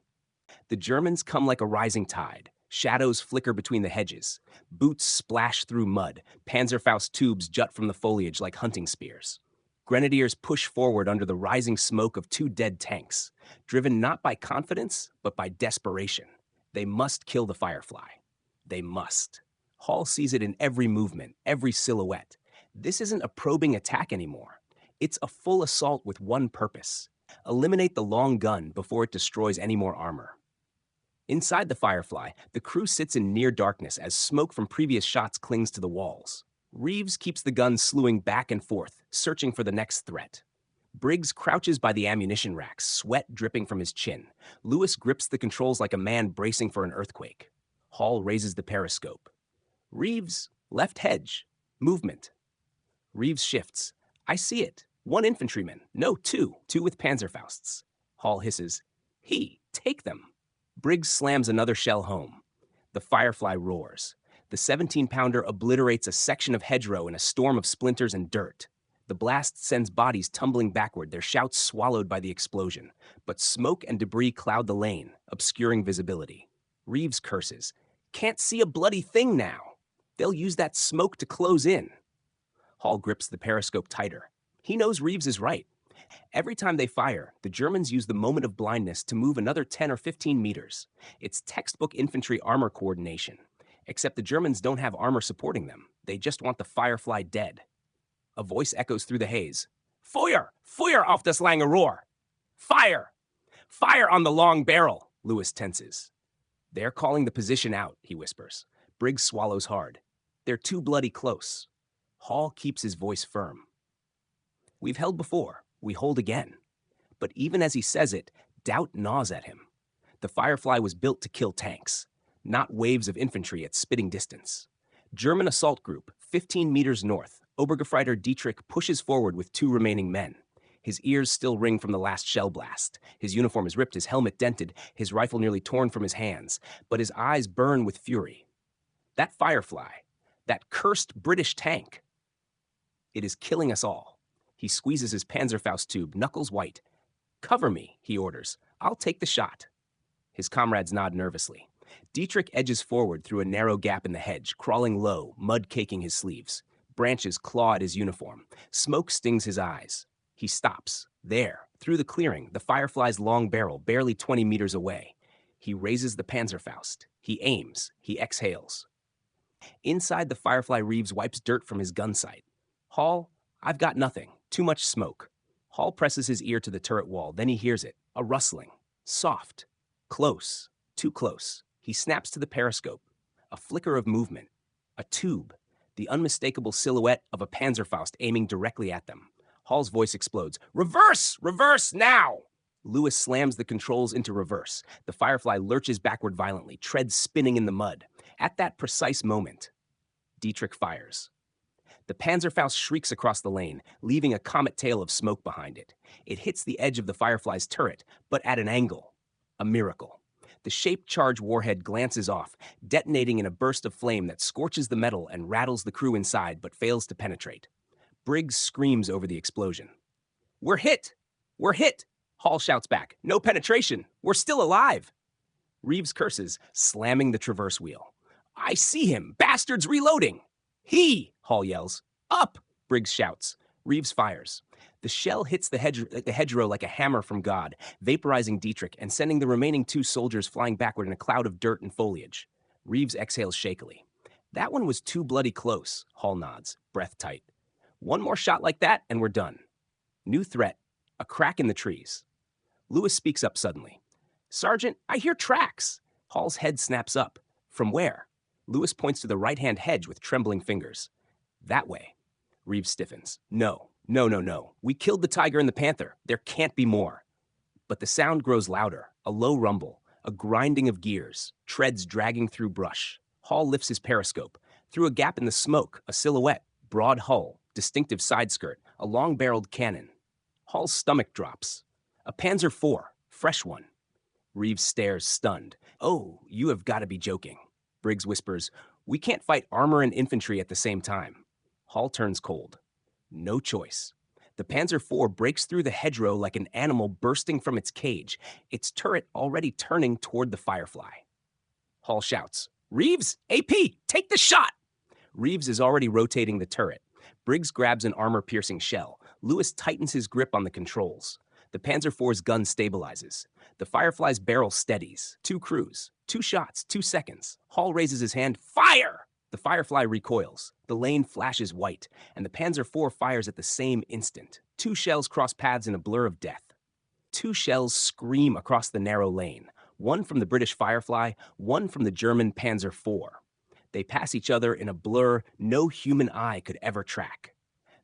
The Germans come like a rising tide. Shadows flicker between the hedges. Boots splash through mud. Panzerfaust tubes jut from the foliage like hunting spears. Grenadiers push forward under the rising smoke of two dead tanks, driven not by confidence, but by desperation. They must kill the Firefly. They must. Hall sees it in every movement, every silhouette. This isn't a probing attack anymore. It's a full assault with one purpose: eliminate the long gun before it destroys any more armor. Inside the Firefly, the crew sits in near darkness as smoke from previous shots clings to the walls. Reeves keeps the gun slewing back and forth, searching for the next threat. Briggs crouches by the ammunition racks, sweat dripping from his chin. Lewis grips the controls like a man bracing for an earthquake. Hall raises the periscope. Reeves, left hedge. Movement. Reeves shifts. I see it. One infantryman. No, two. Two with Panzerfausts. Hall hisses. Take them. Briggs slams another shell home. The Firefly roars. The 17-pounder obliterates a section of hedgerow in a storm of splinters and dirt. The blast sends bodies tumbling backward, their shouts swallowed by the explosion. But smoke and debris cloud the lane, obscuring visibility. Reeves curses. Can't see a bloody thing now. They'll use that smoke to close in. Hall grips the periscope tighter. He knows Reeves is right. Every time they fire, the Germans use the moment of blindness to move another 10 or 15 meters. It's textbook infantry armor coordination. Except the Germans don't have armor supporting them. They just want the Firefly dead. A voice echoes through the haze. Feuer! Feuer auf das lange Rohr! Fire! Fire on the long barrel! Lewis tenses. They're calling the position out, he whispers. Briggs swallows hard. They're too bloody close. Hall keeps his voice firm. We've held before. We hold again. But even as he says it, doubt gnaws at him. The Firefly was built to kill tanks, not waves of infantry at spitting distance. German assault group, 15 meters north. Obergefreiter Dietrich pushes forward with two remaining men. His ears still ring from the last shell blast. His uniform is ripped, his helmet dented, his rifle nearly torn from his hands, but his eyes burn with fury. That Firefly, that cursed British tank, it is killing us all. He squeezes his Panzerfaust tube, knuckles white. Cover me, he orders. I'll take the shot. His comrades nod nervously. Dietrich edges forward through a narrow gap in the hedge, crawling low, mud caking his sleeves. Branches claw at his uniform. Smoke stings his eyes. He stops. There, through the clearing, the Firefly's long barrel, barely 20 meters away. He raises the Panzerfaust. He aims. He exhales. Inside the Firefly, Reeves wipes dirt from his gun sight. Hall, I've got nothing. Too much smoke. Hall presses his ear to the turret wall. Then he hears it. A rustling. Soft. Close. Too close. He snaps to the periscope. A flicker of movement. A tube. The unmistakable silhouette of a Panzerfaust aiming directly at them. Hall's voice explodes. Reverse! Reverse now! Lewis slams the controls into reverse. The Firefly lurches backward violently, treads spinning in the mud. At that precise moment, Dietrich fires. The Panzerfaust shrieks across the lane, leaving a comet tail of smoke behind it. It hits the edge of the Firefly's turret, but at an angle. A miracle. The shaped charge warhead glances off, detonating in a burst of flame that scorches the metal and rattles the crew inside, but fails to penetrate. Briggs screams over the explosion. We're hit! We're hit! Hall shouts back. No penetration! We're still alive! Reeves curses, slamming the traverse wheel. I see him! Bastards reloading! Hall yells. Up! Briggs shouts. Reeves fires. The shell hits the hedgerow like a hammer from God, vaporizing Dietrich and sending the remaining two soldiers flying backward in a cloud of dirt and foliage. Reeves exhales shakily. That one was too bloody close, Hall nods, breath tight. One more shot like that and we're done. New threat. A crack in the trees. Lewis speaks up suddenly. Sergeant, I hear tracks. Hall's head snaps up. From where? Lewis points to the right-hand hedge with trembling fingers. That way. Reeves stiffens. No. We killed the Tiger and the Panther. There can't be more. But the sound grows louder, a low rumble, a grinding of gears, treads dragging through brush. Hall lifts his periscope. Through a gap in the smoke, a silhouette, broad hull, distinctive side skirt, a long-barreled cannon. Hall's stomach drops. A Panzer IV, fresh one. Reeves stares, stunned. Oh, you have got to be joking. Briggs whispers, we can't fight armor and infantry at the same time. Hall turns cold. No choice. The Panzer IV breaks through the hedgerow like an animal bursting from its cage, its turret already turning toward the Firefly. Hall shouts, "Reeves, AP, take the shot!" Reeves is already rotating the turret. Briggs grabs an armor-piercing shell. Lewis tightens his grip on the controls. The Panzer IV's gun stabilizes. The Firefly's barrel steadies. 2 crews, 2 shots, 2 seconds. Hall raises his hand. Fire! The Firefly recoils. The lane flashes white, and the Panzer IV fires at the same instant. 2 shells cross paths in a blur of death. 2 shells scream across the narrow lane. One from the British Firefly, one from the German Panzer IV. They pass each other in a blur no human eye could ever track.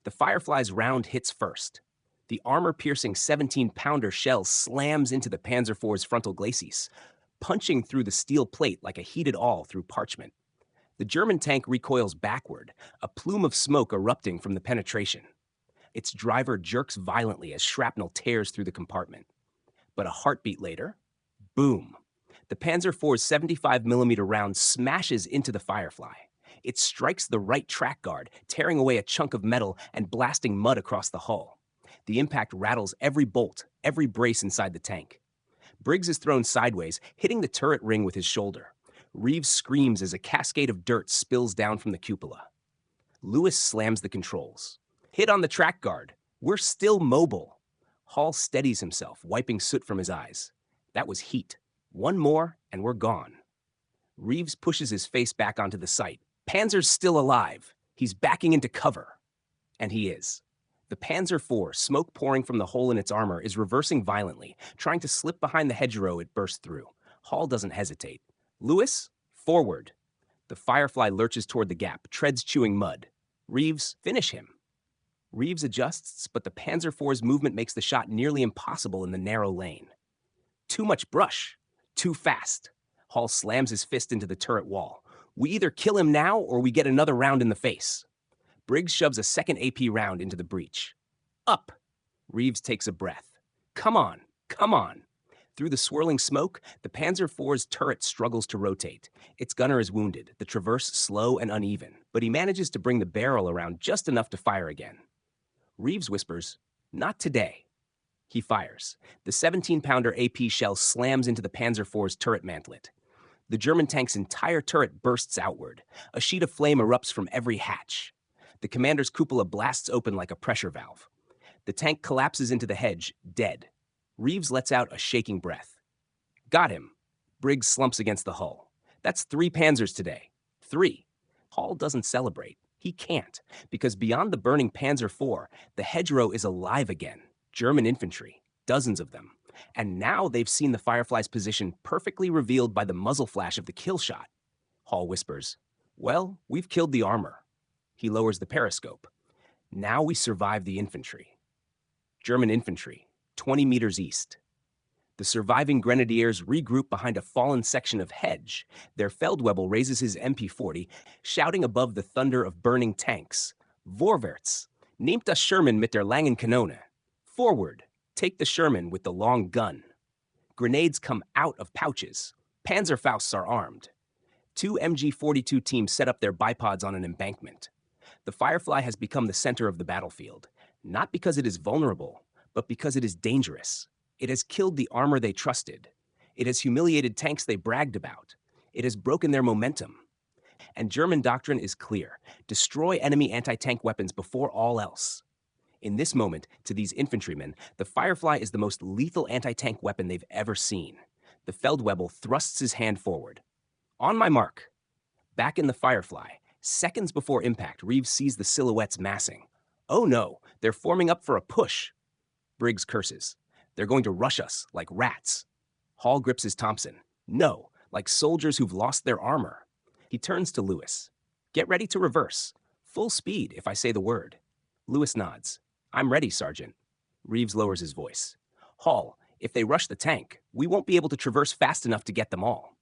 The Firefly's round hits first. The armor-piercing 17-pounder shell slams into the Panzer IV's frontal glacis, punching through the steel plate like a heated awl through parchment. The German tank recoils backward, a plume of smoke erupting from the penetration. Its driver jerks violently as shrapnel tears through the compartment. But a heartbeat later, boom! The Panzer IV's 75mm round smashes into the Firefly. It strikes the right track guard, tearing away a chunk of metal and blasting mud across the hull. The impact rattles every bolt, every brace inside the tank. Briggs is thrown sideways, hitting the turret ring with his shoulder. Reeves screams as a cascade of dirt spills down from the cupola. Lewis slams the controls. Hit on the track guard. We're still mobile. Hall steadies himself, wiping soot from his eyes. That was heat. One more, and we're gone. Reeves pushes his face back onto the sight. Panzer's still alive. He's backing into cover. And he is. The Panzer IV, smoke pouring from the hole in its armor, is reversing violently, trying to slip behind the hedgerow it burst through. Hall doesn't hesitate. Lewis, forward. The Firefly lurches toward the gap, treads chewing mud. Reeves, finish him. Reeves adjusts, but the Panzer IV's movement makes the shot nearly impossible in the narrow lane. Too much brush. Too fast. Hall slams his fist into the turret wall. We either kill him now or we get another round in the face. Briggs shoves a second AP round into the breach. Up! Reeves takes a breath. Come on, come on. Through the swirling smoke, the Panzer IV's turret struggles to rotate. Its gunner is wounded, the traverse slow and uneven, but he manages to bring the barrel around just enough to fire again. Reeves whispers, "Not today." He fires. The 17-pounder AP shell slams into the Panzer IV's turret mantlet. The German tank's entire turret bursts outward. A sheet of flame erupts from every hatch. The commander's cupola blasts open like a pressure valve. The tank collapses into the hedge, dead. Reeves lets out a shaking breath. Got him. Briggs slumps against the hull. That's 3 Panzers today. 3. Hall doesn't celebrate. He can't, because beyond the burning Panzer IV, the hedgerow is alive again. German infantry, dozens of them. And now they've seen the Firefly's position perfectly revealed by the muzzle flash of the kill shot. Hall whispers, "Well, we've killed the armor." He lowers the periscope. Now we survive the infantry. German infantry, 20 meters east. The surviving grenadiers regroup behind a fallen section of Hedge. Their Feldwebel raises his MP40, shouting above the thunder of burning tanks. Vorwärts! Nehmt das Sherman mit der langen Kanone. Forward! Take the Sherman with the long gun. Grenades come out of pouches. Panzerfausts are armed. 2 MG-42 teams set up their bipods on an embankment. The Firefly has become the center of the battlefield, not because it is vulnerable, but because it is dangerous. It has killed the armor they trusted. It has humiliated tanks they bragged about. It has broken their momentum. And German doctrine is clear. Destroy enemy anti-tank weapons before all else. In this moment, to these infantrymen, the Firefly is the most lethal anti-tank weapon they've ever seen. The Feldwebel thrusts his hand forward. On my mark. Back in the Firefly, seconds before impact, Reeves sees the silhouettes massing. Oh no, they're forming up for a push. Briggs curses. They're going to rush us like rats. Hall grips his Thompson. No, like soldiers who've lost their armor. He turns to Lewis. Get ready to reverse. Full speed, if I say the word. Lewis nods. I'm ready, Sergeant. Reeves lowers his voice. Hall, if they rush the tank, we won't be able to traverse fast enough to get them all.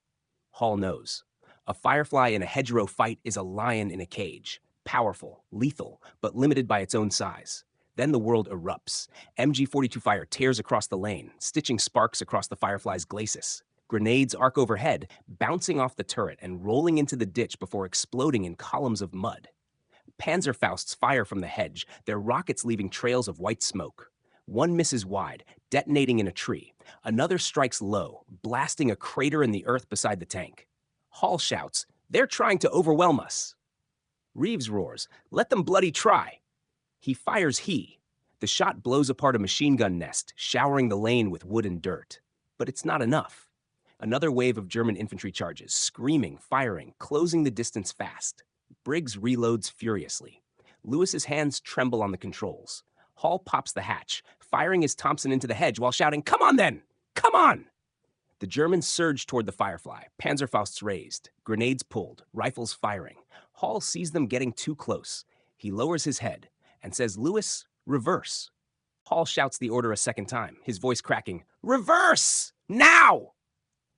Hall knows. A Firefly in a hedgerow fight is a lion in a cage. Powerful, lethal, but limited by its own size. Then the world erupts. MG-42 fire tears across the lane, stitching sparks across the Firefly's glacis. Grenades arc overhead, bouncing off the turret and rolling into the ditch before exploding in columns of mud. Panzerfausts fire from the hedge, their rockets leaving trails of white smoke. One misses wide, detonating in a tree. Another strikes low, blasting a crater in the earth beside the tank. Hall shouts, "They're trying to overwhelm us." Reeves roars, "Let them bloody try." He fires he. The shot blows apart a machine gun nest, showering the lane with wood and dirt. But it's not enough. Another wave of German infantry charges, screaming, firing, closing the distance fast. Briggs reloads furiously. Lewis's hands tremble on the controls. Hall pops the hatch, firing his Thompson into the hedge while shouting, "Come on then! Come on!" The Germans surge toward the Firefly, Panzerfausts raised, grenades pulled, rifles firing. Hall sees them getting too close. He lowers his head and says, "Lewis, reverse." Hall shouts the order a second time, his voice cracking, "Reverse! Now!"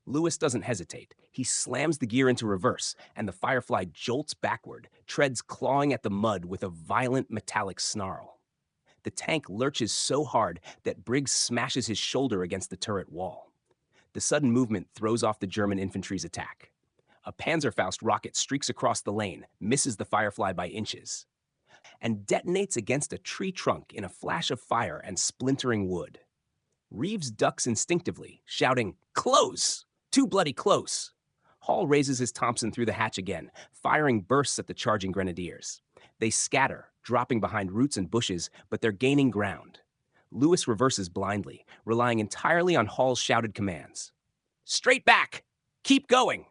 Lewis doesn't hesitate. He slams the gear into reverse, and the Firefly jolts backward, treads clawing at the mud with a violent metallic snarl. The tank lurches so hard that Briggs smashes his shoulder against the turret wall. The sudden movement throws off the German infantry's attack. A Panzerfaust rocket streaks across the lane, misses the Firefly by inches, and detonates against a tree trunk in a flash of fire and splintering wood. Reeves ducks instinctively, shouting, "Close! Too bloody close!" Hall raises his Thompson through the hatch again, firing bursts at the charging grenadiers. They scatter, dropping behind roots and bushes, but they're gaining ground. Lewis reverses blindly, relying entirely on Hall's shouted commands. "Straight back! Keep going!"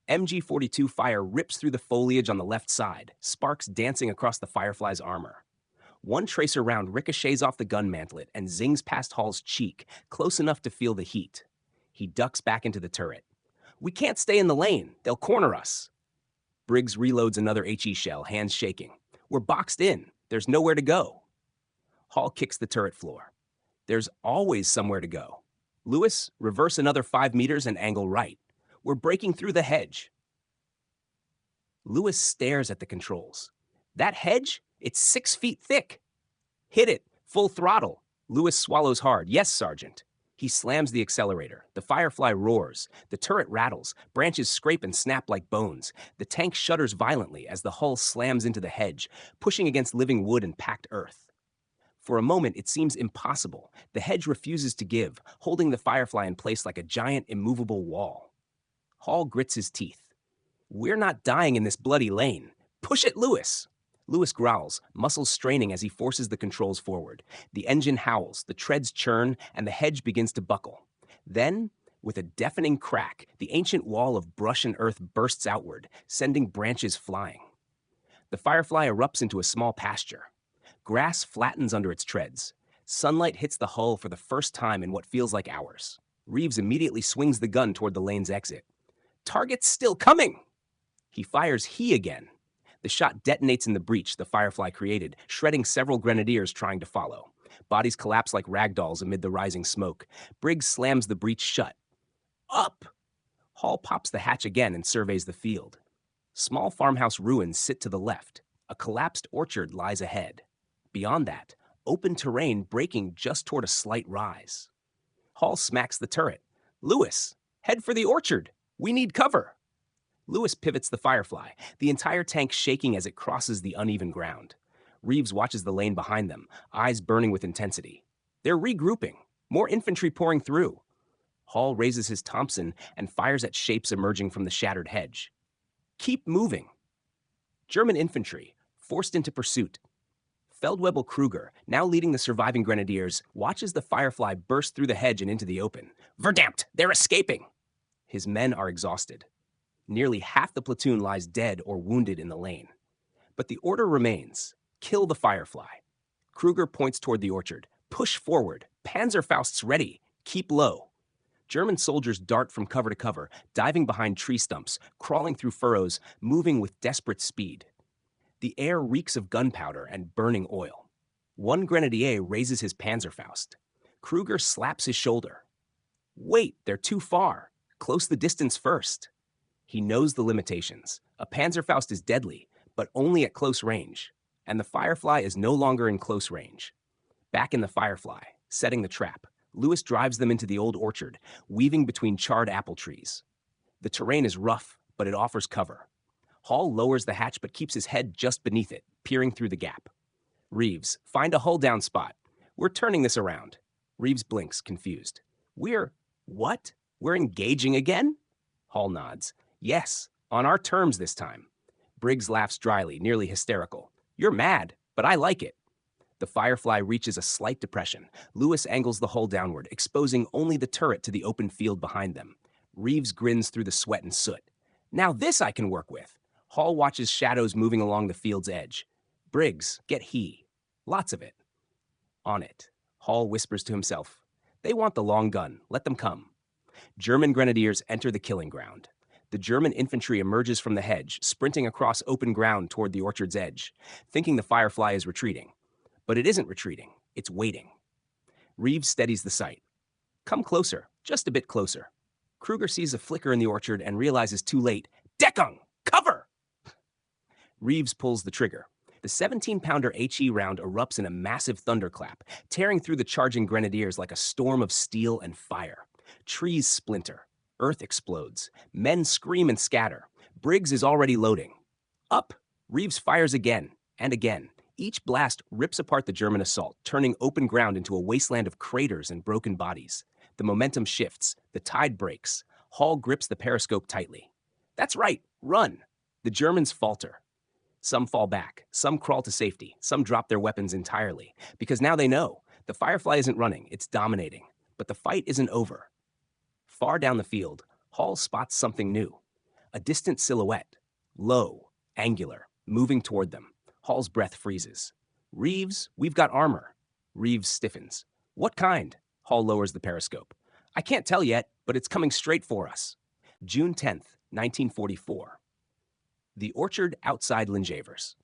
MG-42 fire rips through the foliage on the left side, sparks dancing across the Firefly's armor. One tracer round ricochets off the gun mantlet and zings past Hall's cheek, close enough to feel the heat. He ducks back into the turret. "We can't stay in the lane. They'll corner us." Briggs reloads another HE shell, hands shaking. "We're boxed in. There's nowhere to go." Hall kicks the turret floor. "There's always somewhere to go. Lewis, reverse another 5 meters and angle right. We're breaking through the hedge." Lewis stares at the controls. "That hedge? It's 6 feet thick." "Hit it. Full throttle." Lewis swallows hard. "Yes, Sergeant." He slams the accelerator. The Firefly roars. The turret rattles. Branches scrape and snap like bones. The tank shudders violently as the hull slams into the hedge, pushing against living wood and packed earth. For a moment, it seems impossible. The hedge refuses to give, holding the Firefly in place like a giant, immovable wall. Hall grits his teeth. "We're not dying in this bloody lane. Push it, Lewis." Lewis growls, muscles straining as he forces the controls forward. The engine howls, the treads churn, and the hedge begins to buckle. Then, with a deafening crack, the ancient wall of brush and earth bursts outward, sending branches flying. The Firefly erupts into a small pasture. Grass flattens under its treads. Sunlight hits the hull for the first time in what feels like hours. Reeves immediately swings the gun toward the lane's exit. "Target's still coming!" He fires he again. The shot detonates in the breach the Firefly created, shredding several grenadiers trying to follow. Bodies collapse like ragdolls amid the rising smoke. Briggs slams the breach shut. "Up!" Hall pops the hatch again and surveys the field. Small farmhouse ruins sit to the left. A collapsed orchard lies ahead. Beyond that, open terrain breaking just toward a slight rise. Hall smacks the turret. "Lewis, head for the orchard. We need cover." Lewis pivots the Firefly, the entire tank shaking as it crosses the uneven ground. Reeves watches the lane behind them, eyes burning with intensity. They're regrouping, more infantry pouring through. Hall raises his Thompson and fires at shapes emerging from the shattered hedge. "Keep moving." German infantry, forced into pursuit. Feldwebel Kruger, now leading the surviving grenadiers, watches the Firefly burst through the hedge and into the open. "Verdammt, they're escaping!" His men are exhausted. Nearly half the platoon lies dead or wounded in the lane. But the order remains. Kill the Firefly. Kruger points toward the orchard. "Push forward. Panzerfausts ready. Keep low." German soldiers dart from cover to cover, diving behind tree stumps, crawling through furrows, moving with desperate speed. The air reeks of gunpowder and burning oil. One grenadier raises his Panzerfaust. Kruger slaps his shoulder. "Wait, they're too far. Close the distance first." He knows the limitations. A Panzerfaust is deadly, but only at close range. And the Firefly is no longer in close range. Back in the Firefly, setting the trap, Lewis drives them into the old orchard, weaving between charred apple trees. The terrain is rough, but it offers cover. Hall lowers the hatch but keeps his head just beneath it, peering through the gap. "Reeves, find a hull-down spot. We're turning this around." Reeves blinks, confused. What? We're engaging again?" Hall nods. Yes, on our terms this time. Briggs laughs dryly, nearly hysterical. You're mad, but I like it. The Firefly reaches a slight depression. Lewis angles the hull downward, exposing only the turret to the open field behind them. Reeves grins through the sweat and soot. Now this I can work with. Hall watches shadows moving along the field's edge. Briggs, get he. Lots of it. On it. Hall whispers to himself. They want the long gun. Let them come. German grenadiers enter the killing ground. The German infantry emerges from the hedge, sprinting across open ground toward the orchard's edge, thinking the Firefly is retreating. But it isn't retreating, it's waiting. Reeves steadies the sight. Come closer, just a bit closer. Kruger sees a flicker in the orchard and realizes too late. Deckung! Cover! Reeves pulls the trigger. The 17-pounder HE round erupts in a massive thunderclap, tearing through the charging grenadiers like a storm of steel and fire. Trees splinter. Earth explodes. Men scream and scatter. Briggs is already loading. Up! Reeves fires again and again. Each blast rips apart the German assault, turning open ground into a wasteland of craters and broken bodies. The momentum shifts. The tide breaks. Hall grips the periscope tightly. That's right, run! The Germans falter. Some fall back. Some crawl to safety. Some drop their weapons entirely. Because now they know. The Firefly isn't running, it's dominating. But the fight isn't over. Far down the field, Hall spots something new. A distant silhouette. Low, angular, moving toward them. Hall's breath freezes. Reeves, we've got armor. Reeves stiffens. What kind? Hall lowers the periscope. I can't tell yet, but it's coming straight for us. June 10th, 1944. The orchard outside Linjavers.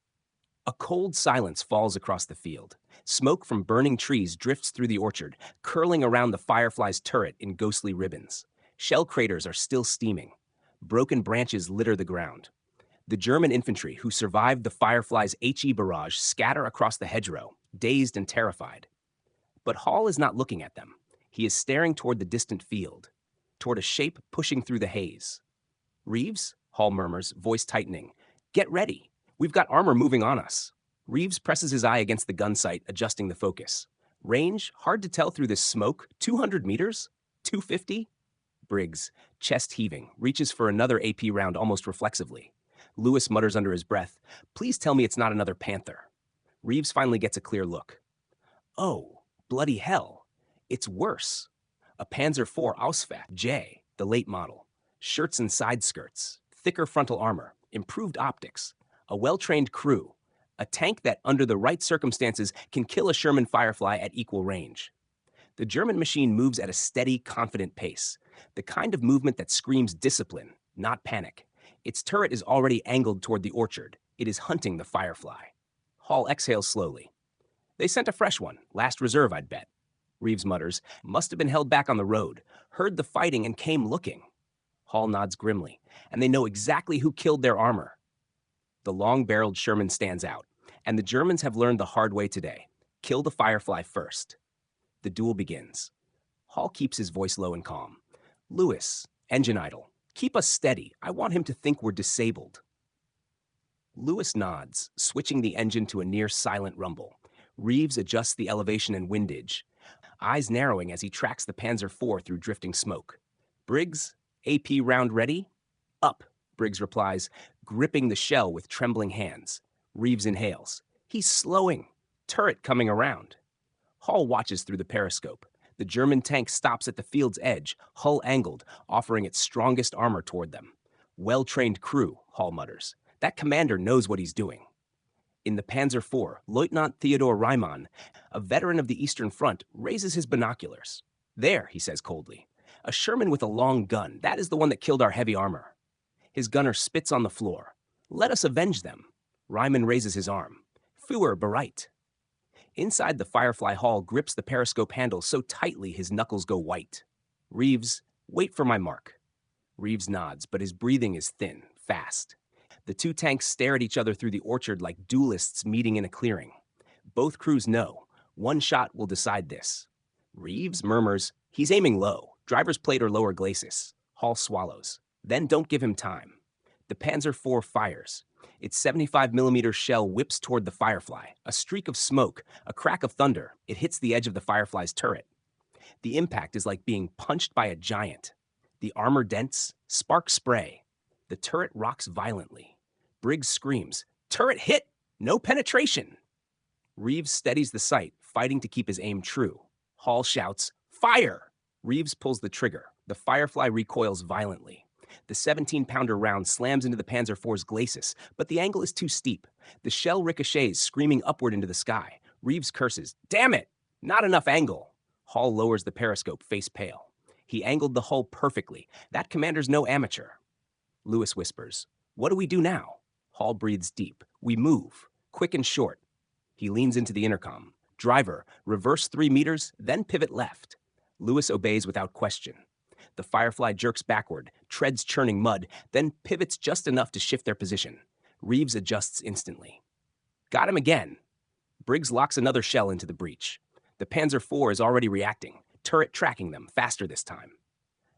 A cold silence falls across the field. Smoke from burning trees drifts through the orchard, curling around the Firefly's turret in ghostly ribbons. Shell craters are still steaming. Broken branches litter the ground. The German infantry who survived the Firefly's HE barrage scatter across the hedgerow, dazed and terrified. But Hall is not looking at them. He is staring toward the distant field, toward a shape pushing through the haze. Reeves, Hall murmurs, voice tightening. Get ready. We've got armor moving on us. Reeves presses his eye against the gun sight, adjusting the focus. Range, hard to tell through this smoke. 200 meters? 250? Briggs, chest heaving, reaches for another AP round almost reflexively. Lewis mutters under his breath, please tell me it's not another Panther. Reeves finally gets a clear look. Oh, bloody hell. It's worse. A Panzer IV Ausfahrt J, the late model. Shirts and side skirts, thicker frontal armor, improved optics, a well-trained crew, a tank that, under the right circumstances, can kill a Sherman Firefly at equal range. The German machine moves at a steady, confident pace, the kind of movement that screams discipline, not panic. Its turret is already angled toward the orchard. It is hunting the Firefly. Hall exhales slowly. They sent a fresh one, last reserve, I'd bet. Reeves mutters, must have been held back on the road, heard the fighting and came looking. Hall nods grimly, and they know exactly who killed their armor. The long-barreled Sherman stands out, and the Germans have learned the hard way today. Kill the Firefly first. The duel begins. Hall keeps his voice low and calm. Lewis, engine idle. Keep us steady. I want him to think we're disabled. Lewis nods, switching the engine to a near-silent rumble. Reeves adjusts the elevation and windage, eyes narrowing as he tracks the Panzer IV through drifting smoke. Briggs, AP round ready? Up, Briggs replies, gripping the shell with trembling hands. Reeves inhales. He's slowing. Turret coming around. Hall watches through the periscope. The German tank stops at the field's edge, hull angled, offering its strongest armor toward them. Well-trained crew, Hall mutters. That commander knows what he's doing. In the Panzer IV, Lieutenant Theodor Reimann, a veteran of the Eastern Front, raises his binoculars. There, he says coldly. A Sherman with a long gun. That is the one that killed our heavy armor. His gunner spits on the floor. Let us avenge them. Reimann raises his arm. Führer bereit. Inside, the Firefly Hall grips the periscope handle so tightly his knuckles go white. Reeves, wait for my mark. Reeves nods, but his breathing is thin, fast. The two tanks stare at each other through the orchard like duelists meeting in a clearing. Both crews know. One shot will decide this. Reeves murmurs, he's aiming low. Driver's plate or lower glacis. Hall swallows. Then don't give him time. The Panzer IV fires. Its 75mm shell whips toward the Firefly. A streak of smoke, a crack of thunder. It hits the edge of the Firefly's turret. The impact is like being punched by a giant. The armor dents, sparks spray. The turret rocks violently. Briggs screams, "Turret hit! No penetration!" Reeves steadies the sight, fighting to keep his aim true. Hall shouts, "Fire!" Reeves pulls the trigger. The Firefly recoils violently. The 17-pounder round slams into the Panzer IV's glacis, but the angle is too steep. The shell ricochets, screaming upward into the sky. Reeves curses, "Damn it! Not enough angle!" Hall lowers the periscope, face pale. He angled the hull perfectly. That commander's no amateur. Lewis whispers, "What do we do now?" Hall breathes deep. "We move. Quick and short." He leans into the intercom. "Driver, reverse 3 meters, then pivot left." Lewis obeys without question. The Firefly jerks backward, treads churning mud, then pivots just enough to shift their position. Reeves adjusts instantly. "Got him again." Briggs locks another shell into the breach. The Panzer IV is already reacting, turret tracking them, faster this time.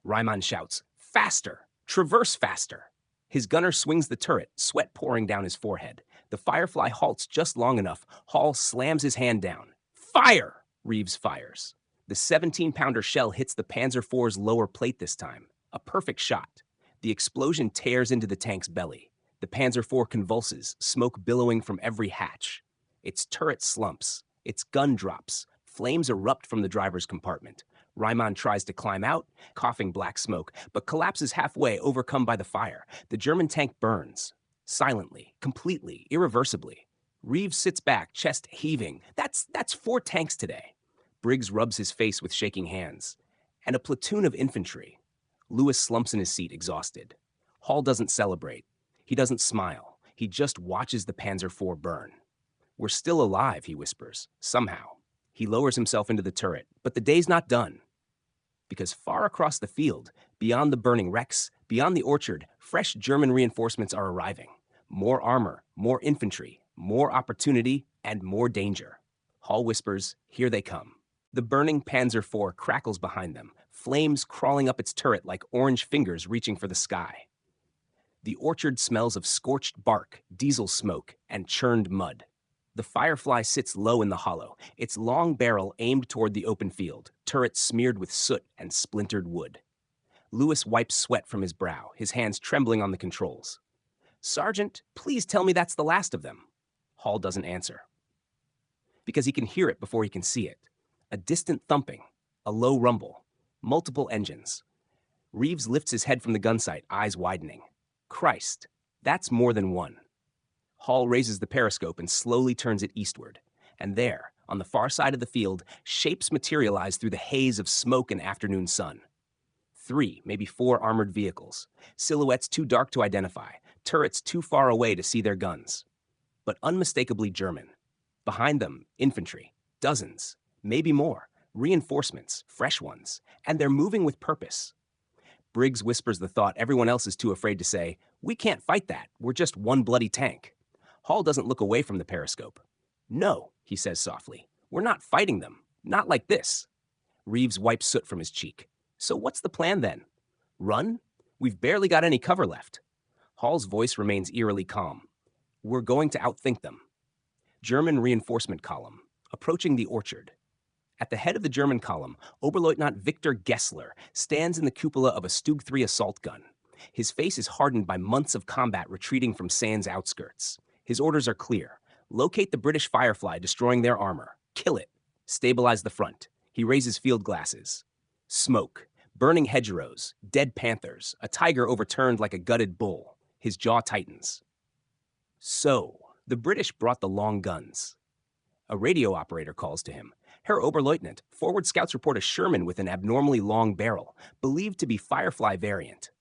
Ryman shouts, "Faster! Traverse faster!" His gunner swings the turret, sweat pouring down his forehead. The Firefly halts just long enough. Hall slams his hand down. "Fire!" Reeves fires. The 17-pounder shell hits the Panzer IV's lower plate this time. A perfect shot. The explosion tears into the tank's belly. The Panzer IV convulses, smoke billowing from every hatch. Its turret slumps. Its gun drops. Flames erupt from the driver's compartment. Ryman tries to climb out, coughing black smoke, but collapses halfway, overcome by the fire. The German tank burns. Silently, completely, irreversibly. Reeves sits back, chest heaving. That's 4 tanks today. Briggs rubs his face with shaking hands. And a platoon of infantry. Lewis slumps in his seat, exhausted. Hall doesn't celebrate. He doesn't smile. He just watches the Panzer IV burn. "We're still alive," he whispers, somehow. He lowers himself into the turret, but the day's not done. Because far across the field, beyond the burning wrecks, beyond the orchard, fresh German reinforcements are arriving. More armor, more infantry, more opportunity, and more danger. Hall whispers, "Here they come." The burning Panzer IV crackles behind them, flames crawling up its turret like orange fingers reaching for the sky. The orchard smells of scorched bark, diesel smoke, and churned mud. The Firefly sits low in the hollow, its long barrel aimed toward the open field, turret smeared with soot and splintered wood. Lewis wipes sweat from his brow, his hands trembling on the controls. "Sergeant, please tell me that's the last of them." Hall doesn't answer. Because he can hear it before he can see it. A distant thumping, a low rumble, multiple engines. Reeves lifts his head from the gun sight, eyes widening. Christ, that's more than one. Hall raises the periscope and slowly turns it eastward. And there, on the far side of the field, shapes materialize through the haze of smoke and afternoon sun. 3, maybe 4 armored vehicles. Silhouettes too dark to identify, turrets too far away to see their guns. But unmistakably German. Behind them, infantry. Dozens. Maybe more. Reinforcements, fresh ones. And they're moving with purpose. Briggs whispers the thought everyone else is too afraid to say, "We can't fight that. We're just one bloody tank." Hall doesn't look away from the periscope. "No," he says softly. "We're not fighting them. Not like this." Reeves wipes soot from his cheek. "So what's the plan then? Run? We've barely got any cover left." Hall's voice remains eerily calm. "We're going to outthink them." German reinforcement column, approaching the orchard. At the head of the German column, Oberleutnant Victor Gessler stands in the cupola of a Stug 3 assault gun. His face is hardened by months of combat retreating from Sand's outskirts. His orders are clear. Locate the British Firefly, destroying their armor. Kill it. Stabilize the front. He raises field glasses. Smoke. Burning hedgerows. Dead panthers. A tiger overturned like a gutted bull. His jaw tightens. So, the British brought the long guns. A radio operator calls to him. "Herr Oberleutnant, forward scouts report a Sherman with an abnormally long barrel, believed to be Firefly variant."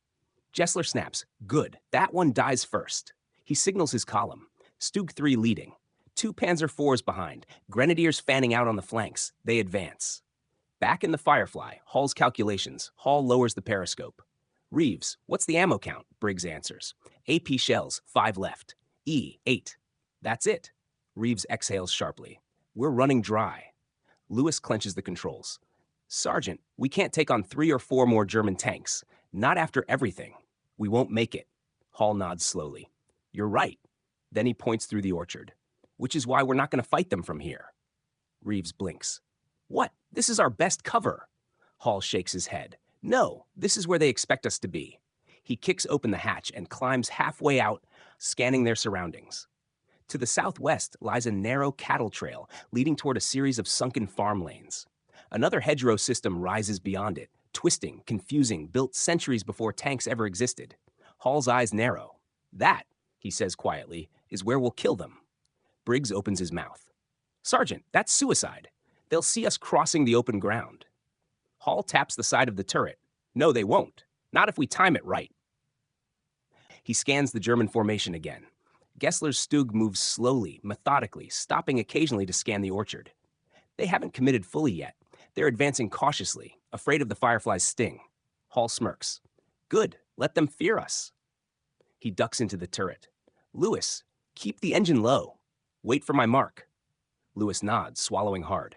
Gessler snaps. "Good. That one dies first." He signals his column. Stug 3 leading. 2 Panzer IVs behind. Grenadiers fanning out on the flanks. They advance. Back in the Firefly, Hall's calculations. Hall lowers the periscope. "Reeves, what's the ammo count?" Briggs answers. "AP shells, 5 left. E, 8. That's it." Reeves exhales sharply. "We're running dry." Lewis clenches the controls. "Sergeant, we can't take on 3 or 4 more German tanks. Not after everything. We won't make it." Hall nods slowly. "You're right." Then he points through the orchard. "Which is why we're not going to fight them from here." Reeves blinks. "What? This is our best cover." Hall shakes his head. "No, this is where they expect us to be." He kicks open the hatch and climbs halfway out, scanning their surroundings. To the southwest lies a narrow cattle trail leading toward a series of sunken farm lanes. Another hedgerow system rises beyond it, twisting, confusing, built centuries before tanks ever existed. Hall's eyes narrow. That, he says quietly, is where we'll kill them. Briggs opens his mouth. Sergeant, that's suicide. They'll see us crossing the open ground. Hall taps the side of the turret. No, they won't. Not if we time it right. He scans the German formation again. Gessler's Stug moves slowly, methodically, stopping occasionally to scan the orchard. They haven't committed fully yet. They're advancing cautiously, afraid of the Firefly's sting. Hall smirks. Good, let them fear us. He ducks into the turret. Lewis, keep the engine low. Wait for my mark. Lewis nods, swallowing hard.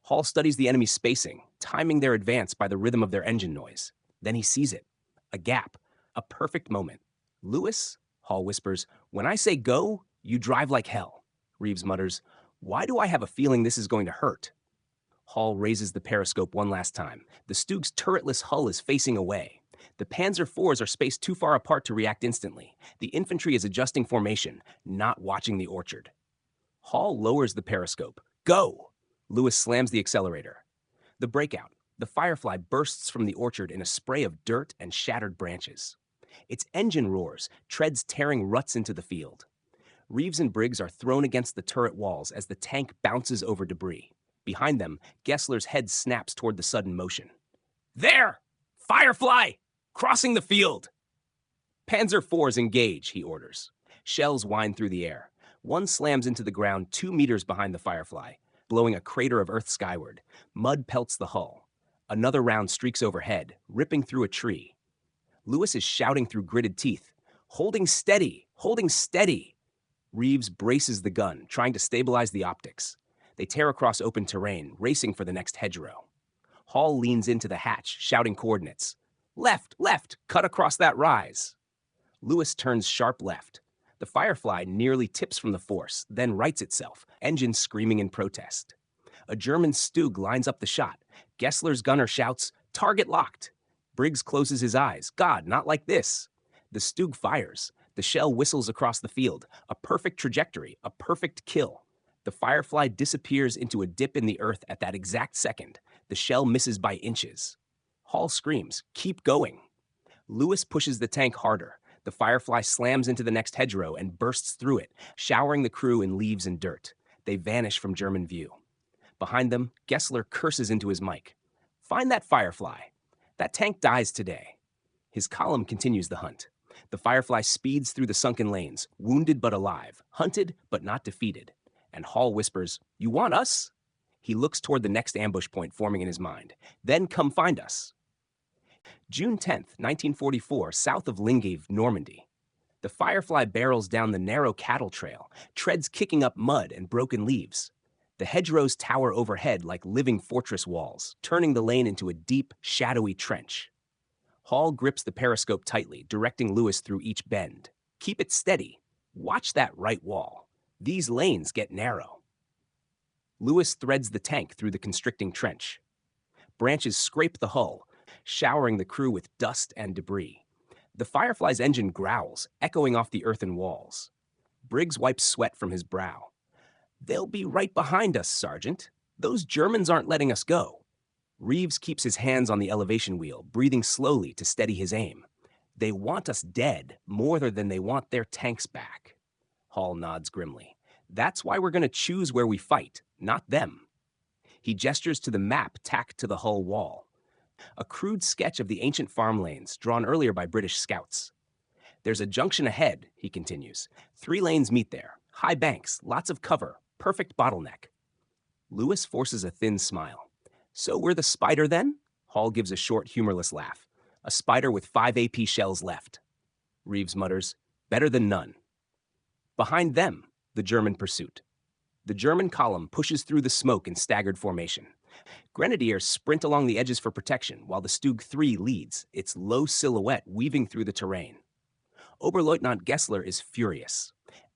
Hall studies the enemy's spacing, timing their advance by the rhythm of their engine noise. Then he sees it. A gap. A perfect moment. Lewis, Hall whispers, when I say go, you drive like hell. Reeves mutters, why do I have a feeling this is going to hurt? Hall raises the periscope one last time. The Stug's turretless hull is facing away. The Panzer IVs are spaced too far apart to react instantly. The infantry is adjusting formation, not watching the orchard. Hall lowers the periscope. Go! Lewis slams the accelerator. The breakout. The Firefly bursts from the orchard in a spray of dirt and shattered branches. Its engine roars, treads tearing ruts into the field. Reeves and Briggs are thrown against the turret walls as the tank bounces over debris. Behind them, Gessler's head snaps toward the sudden motion. There! Firefly! Crossing the field! Panzer IVs engage, he orders. Shells whine through the air. One slams into the ground 2 meters behind the Firefly, blowing a crater of earth skyward. Mud pelts the hull. Another round streaks overhead, ripping through a tree. Lewis is shouting through gritted teeth. Holding steady! Holding steady! Reeves braces the gun, trying to stabilize the optics. They tear across open terrain, racing for the next hedgerow. Hall leans into the hatch, shouting coordinates. Left, left, cut across that rise. Lewis turns sharp left. The Firefly nearly tips from the force, then rights itself, engine screaming in protest. A German Stug lines up the shot. Gessler's gunner shouts, target locked. Briggs closes his eyes. God, not like this. The Stug fires. The shell whistles across the field. A perfect trajectory, a perfect kill. The Firefly disappears into a dip in the earth at that exact second. The shell misses by inches. Hall screams, keep going. Lewis pushes the tank harder. The Firefly slams into the next hedgerow and bursts through it, showering the crew in leaves and dirt. They vanish from German view. Behind them, Gessler curses into his mic. Find that Firefly. That tank dies today. His column continues the hunt. The Firefly speeds through the sunken lanes, wounded but alive, hunted but not defeated. And Hall whispers, you want us? He looks toward the next ambush point forming in his mind. Then come find us. June 10th, 1944, south of Ligny, Normandy. The Firefly barrels down the narrow cattle trail, treads kicking up mud and broken leaves. The hedgerows tower overhead like living fortress walls, turning the lane into a deep, shadowy trench. Hall grips the periscope tightly, directing Lewis through each bend. Keep it steady. Watch that right wall. These lanes get narrow. Lewis threads the tank through the constricting trench. Branches scrape the hull, showering the crew with dust and debris. The Firefly's engine growls, echoing off the earthen walls. Briggs wipes sweat from his brow. They'll be right behind us, Sergeant. Those Germans aren't letting us go. Reeves keeps his hands on the elevation wheel, breathing slowly to steady his aim. They want us dead more than they want their tanks back. Hall nods grimly. That's why we're going to choose where we fight, not them. He gestures to the map tacked to the hull wall. A crude sketch of the ancient farm lanes drawn earlier by British scouts. There's a junction ahead, he continues. 3 lanes meet there. High banks, lots of cover, perfect bottleneck. Lewis forces a thin smile. So we're the Spider then? Hall gives a short, humorless laugh. A Spider with 5 AP shells left. Reeves mutters, better than none. Behind them, the German pursuit. The German column pushes through the smoke in staggered formation. Grenadiers sprint along the edges for protection, while the Stug 3 leads, its low silhouette weaving through the terrain. Oberleutnant Gessler is furious.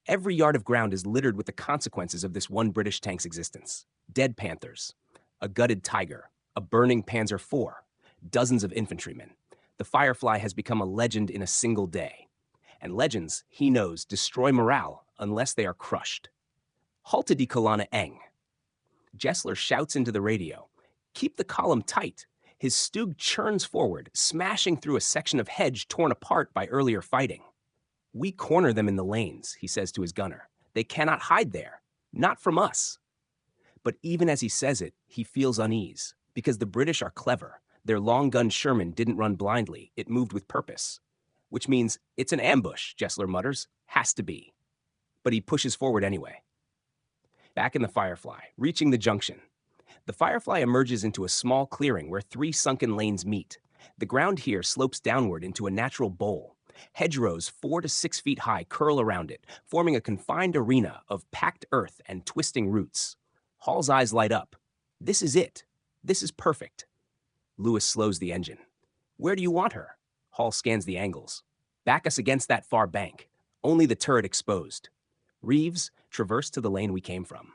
Every yard of ground is littered with the consequences of this one British tank's existence. Dead Panthers, a gutted Tiger, a burning Panzer IV, dozens of infantrymen. The Firefly has become a legend in a single day. And legends, he knows, destroy morale unless they are crushed. Halte die Kolonne eng. Gessler shouts into the radio. Keep the column tight. His Stug churns forward, smashing through a section of hedge torn apart by earlier fighting. We corner them in the lanes, he says to his gunner. They cannot hide there. Not from us. But even as he says it, he feels unease, because the British are clever. Their long-gun Sherman didn't run blindly, it moved with purpose. Which means it's an ambush, Gessler mutters. Has to be. But he pushes forward anyway. Back in the Firefly, reaching the junction. The Firefly emerges into a small clearing where 3 sunken lanes meet. The ground here slopes downward into a natural bowl. Hedgerows 4 to 6 feet high curl around it, forming a confined arena of packed earth and twisting roots. Hall's eyes light up. This is it. This is perfect. Lewis slows the engine. Where do you want her? Hall scans the angles. Back us against that far bank. Only the turret exposed. Reeves, traverse to the lane we came from.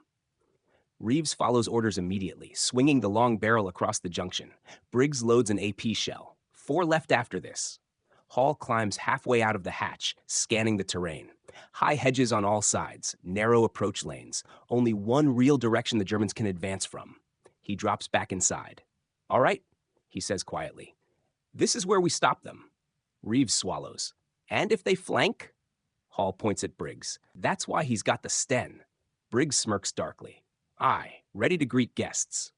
Reeves follows orders immediately, swinging the long barrel across the junction. Briggs loads an AP shell. 4 left after this. Hall climbs halfway out of the hatch, scanning the terrain. High hedges on all sides, narrow approach lanes. Only one real direction the Germans can advance from. He drops back inside. All right, he says quietly. This is where we stop them. Reeves swallows. And if they flank? Hall points at Briggs. That's why he's got the Sten. Briggs smirks darkly. Aye, ready to greet guests.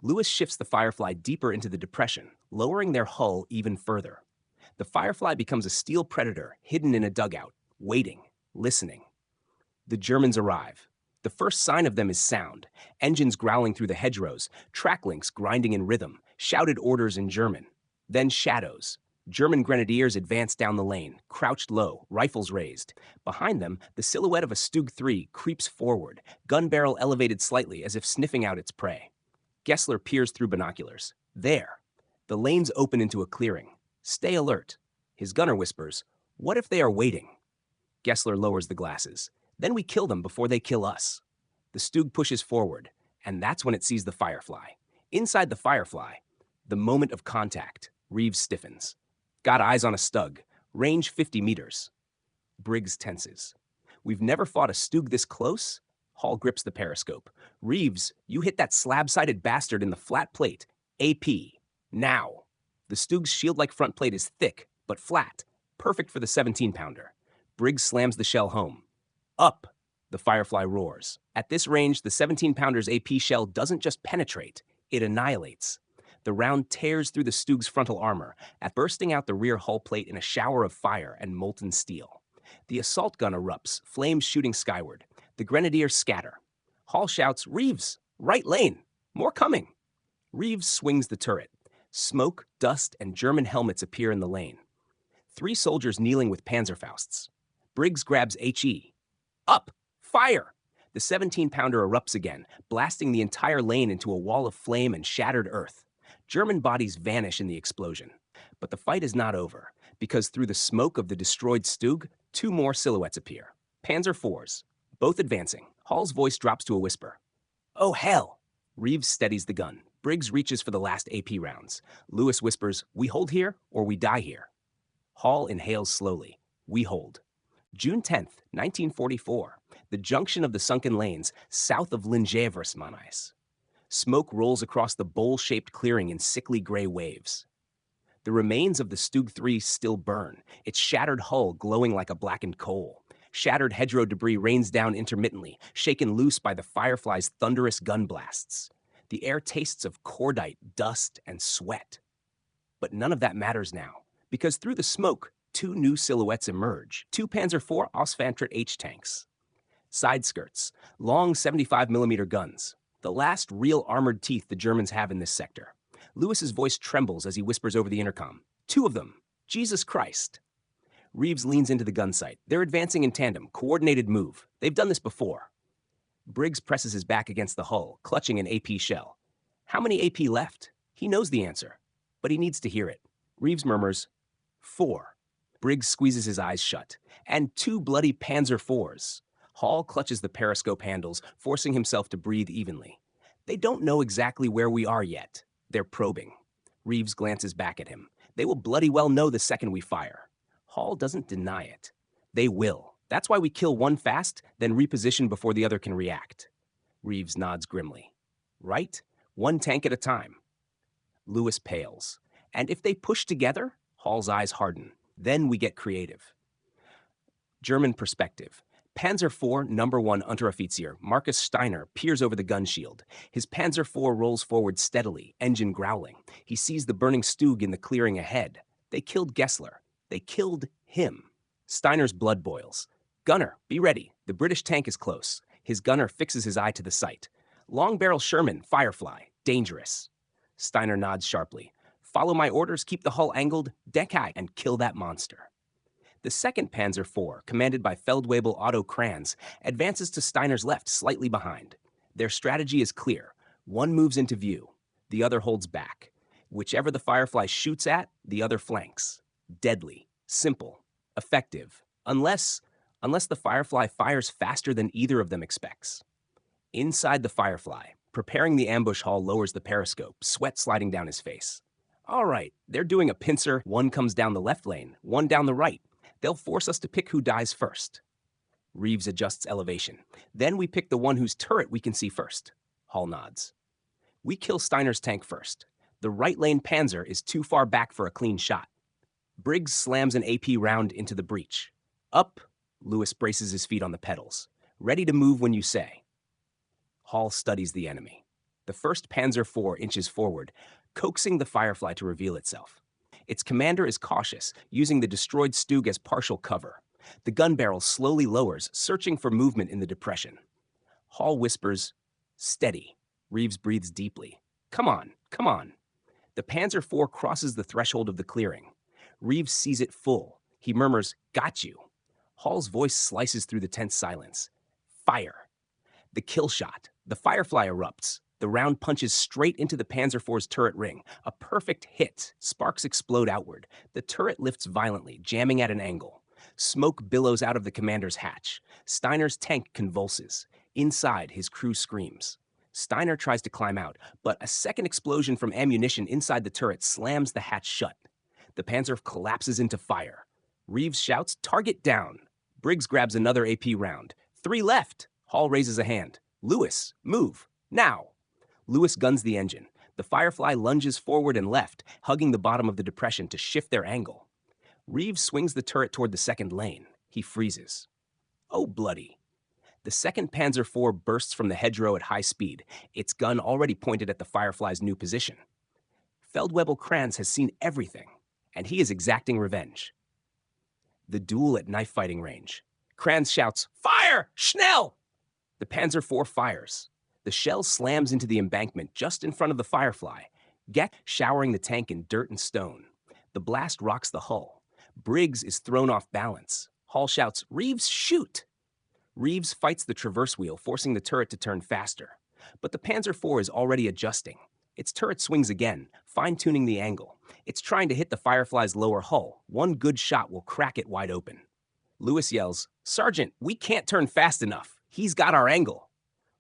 Lewis shifts the Firefly deeper into the depression, lowering their hull even further. The Firefly becomes a steel predator hidden in a dugout, waiting, listening. The Germans arrive. The first sign of them is sound, engines growling through the hedgerows, track links grinding in rhythm, shouted orders in German. Then shadows. German grenadiers advance down the lane, crouched low, rifles raised. Behind them, the silhouette of a Stug 3 creeps forward, gun barrel elevated slightly as if sniffing out its prey. Gessler peers through binoculars. There. The lanes open into a clearing. Stay alert. His gunner whispers, what if they are waiting? Gessler lowers the glasses. Then we kill them before they kill us. The Stug pushes forward, and that's when it sees the Firefly. Inside the Firefly, the moment of contact, Reeves stiffens. Got eyes on a Stug. Range 50 meters. Briggs tenses. We've never fought a Stug this close? Hall grips the periscope. Reeves, you hit that slab-sided bastard in the flat plate. AP. Now. The Stug's shield-like front plate is thick, but flat. Perfect for the 17-pounder. Briggs slams the shell home. Up, the Firefly roars. At this range, the 17-pounder's AP shell doesn't just penetrate, it annihilates. The round tears through the Stug's frontal armor, bursting out the rear hull plate in a shower of fire and molten steel. The assault gun erupts, flames shooting skyward. The grenadiers scatter. Hall shouts, Reeves, right lane, more coming. Reeves swings the turret. Smoke, dust, and German helmets appear in the lane. 3 soldiers kneeling with Panzerfausts. Briggs grabs HE. Up! Fire! The 17-pounder erupts again, blasting the entire lane into a wall of flame and shattered earth. German bodies vanish in the explosion. But the fight is not over, because through the smoke of the destroyed Stug, 2 more silhouettes appear. Panzer IVs, both advancing. Hall's voice drops to a whisper. Oh, hell! Reeves steadies the gun. Briggs reaches for the last AP rounds. Lewis whispers, we hold here or we die here. Hall inhales slowly. We hold. June 10th, 1944, the junction of the sunken lanes south of Linjeversmannis. Smoke rolls across the bowl-shaped clearing in sickly gray waves. The remains of the Stug 3 still burn, its shattered hull glowing like a blackened coal. Shattered hedgerow debris rains down intermittently, shaken loose by the Firefly's thunderous gun blasts. The air tastes of cordite, dust, and sweat. But none of that matters now, because through the smoke, 2 new silhouettes emerge, 2 Panzer IV Ausfantritt H tanks. Side skirts, long 75mm guns, the last real armored teeth the Germans have in this sector. Lewis's voice trembles as he whispers over the intercom. 2 of them. Jesus Christ. Reeves leans into the gun sight. They're advancing in tandem, coordinated move. They've done this before. Briggs presses his back against the hull, clutching an AP shell. How many AP left? He knows the answer, but he needs to hear it. Reeves murmurs, 4. Briggs squeezes his eyes shut. And 2 bloody Panzer IVs. Hall clutches the periscope handles, forcing himself to breathe evenly. They don't know exactly where we are yet. They're probing. Reeves glances back at him. They will bloody well know the second we fire. Hall doesn't deny it. They will. That's why we kill one fast, then reposition before the other can react. Reeves nods grimly. Right? One tank at a time. Lewis pales. And if they push together? Hall's eyes harden. Then we get creative. German perspective. Panzer IV No. 1 Unteroffizier Marcus Steiner peers over the gun shield. His Panzer IV rolls forward steadily, engine growling. He sees the burning Stug in the clearing ahead. They killed Gessler. They killed him. Steiner's blood boils. Gunner, be ready. The British tank is close. His gunner fixes his eye to the sight. Long barrel Sherman Firefly. Dangerous. Steiner nods sharply. Follow my orders, keep the hull angled, deck high, and kill that monster. The 2nd Panzer IV, commanded by Feldwebel Otto Kranz, advances to Steiner's left, slightly behind. Their strategy is clear. One moves into view. The other holds back. Whichever the Firefly shoots at, the other flanks. Deadly. Simple. Effective. Unless the Firefly fires faster than either of them expects. Inside the Firefly, preparing the ambush, Hall lowers the periscope, sweat sliding down his face. All right, they're doing a pincer. One comes down the left lane, one down the right. They'll force us to pick who dies first. Reeves adjusts elevation. Then we pick the one whose turret we can see first. Hall nods. We kill Steiner's tank first. The right lane Panzer is too far back for a clean shot. Briggs slams an AP round into the breach. Up, Lewis braces his feet on the pedals. Ready to move when you say. Hall studies the enemy. The 1st Panzer IV inches forward, coaxing the Firefly to reveal itself. Its commander is cautious, using the destroyed Stug as partial cover. The gun barrel slowly lowers, searching for movement in the depression. Hall whispers, steady. Reeves breathes deeply. Come on, come on. The Panzer IV crosses the threshold of the clearing. Reeves sees it full. He murmurs, got you. Hall's voice slices through the tense silence. Fire. The kill shot. The Firefly erupts. The round punches straight into the Panzer IV's turret ring. A perfect hit. Sparks explode outward. The turret lifts violently, jamming at an angle. Smoke billows out of the commander's hatch. Steiner's tank convulses. Inside, his crew screams. Steiner tries to climb out, but a second explosion from ammunition inside the turret slams the hatch shut. The Panzer collapses into fire. Reeves shouts, target down. Briggs grabs another AP round. 3 left. Hall raises a hand. Lewis, move. Now. Lewis guns the engine. The Firefly lunges forward and left, hugging the bottom of the depression to shift their angle. Reeves swings the turret toward the 2nd lane. He freezes. Oh, bloody. The 2nd Panzer IV bursts from the hedgerow at high speed, its gun already pointed at the Firefly's new position. Feldwebel Kranz has seen everything, and he is exacting revenge. The duel at knife-fighting range. Kranz shouts, fire! Schnell! The Panzer IV fires. The shell slams into the embankment just in front of the Firefly, Geck showering the tank in dirt and stone. The blast rocks the hull. Briggs is thrown off balance. Hall shouts, Reeves, shoot! Reeves fights the traverse wheel, forcing the turret to turn faster. But the Panzer IV is already adjusting. Its turret swings again, fine-tuning the angle. It's trying to hit the Firefly's lower hull. One good shot will crack it wide open. Lewis yells, Sergeant, we can't turn fast enough. He's got our angle.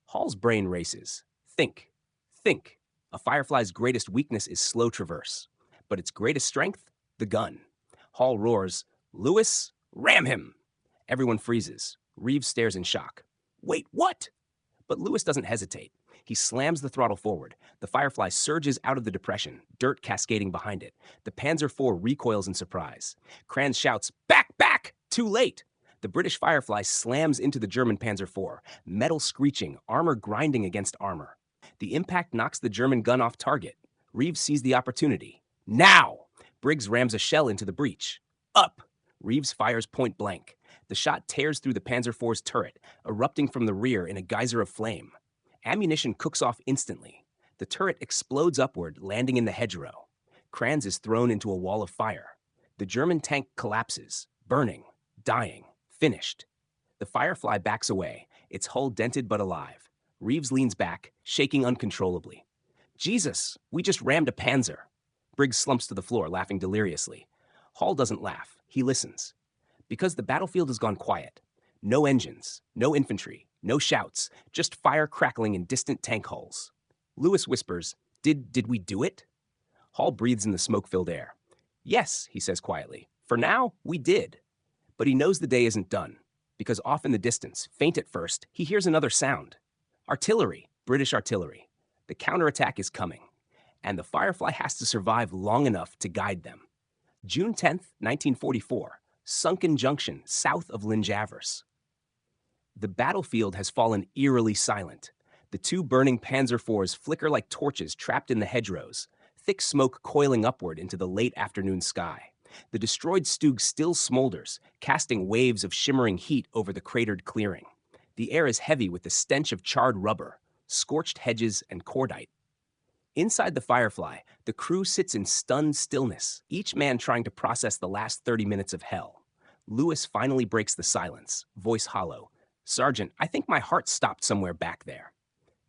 Hall's brain races. Think. A Firefly's greatest weakness is slow traverse. But its greatest strength? The gun. Hall roars, Lewis, ram him! Everyone freezes. Reeves stares in shock. Wait, what? But Lewis doesn't hesitate. He slams the throttle forward. The Firefly surges out of the depression, dirt cascading behind it. The Panzer IV recoils in surprise. Kranz shouts, back! Too late! The British Firefly slams into the German Panzer IV, metal screeching, armor grinding against armor. The impact knocks the German gun off target. Reeves sees the opportunity. Now! Briggs rams a shell into the breach. Up! Reeves fires point blank. The shot tears through the Panzer IV's turret, erupting from the rear in a geyser of flame. Ammunition cooks off instantly. The turret explodes upward, landing in the hedgerow. Kranz is thrown into a wall of fire. The German tank collapses, burning, dying. Finished. The Firefly backs away, its hull dented but alive. Reeves leans back, shaking uncontrollably. Jesus, we just rammed a Panzer. Briggs slumps to the floor, laughing deliriously. Hall doesn't laugh. He listens. Because the battlefield has gone quiet. No engines, no infantry, no shouts, just fire crackling in distant tank hulls. Lewis whispers, Did we do it? Hall breathes in the smoke-filled air. Yes, he says quietly. For now, we did. But he knows the day isn't done, because off in the distance, faint at first, he hears another sound. Artillery, British artillery. The counterattack is coming, and the Firefly has to survive long enough to guide them. June 10th, 1944, Sunken Junction, south of Linjavers. The battlefield has fallen eerily silent. The two burning Panzer IVs flicker like torches trapped in the hedgerows, thick smoke coiling upward into the late afternoon sky. The destroyed Stug still smolders, casting waves of shimmering heat over the cratered clearing. The air is heavy with the stench of charred rubber, scorched hedges, and cordite. Inside the Firefly, the crew sits in stunned stillness, each man trying to process the last 30 minutes of hell. Lewis finally breaks the silence, voice hollow. Sergeant, I think my heart stopped somewhere back there.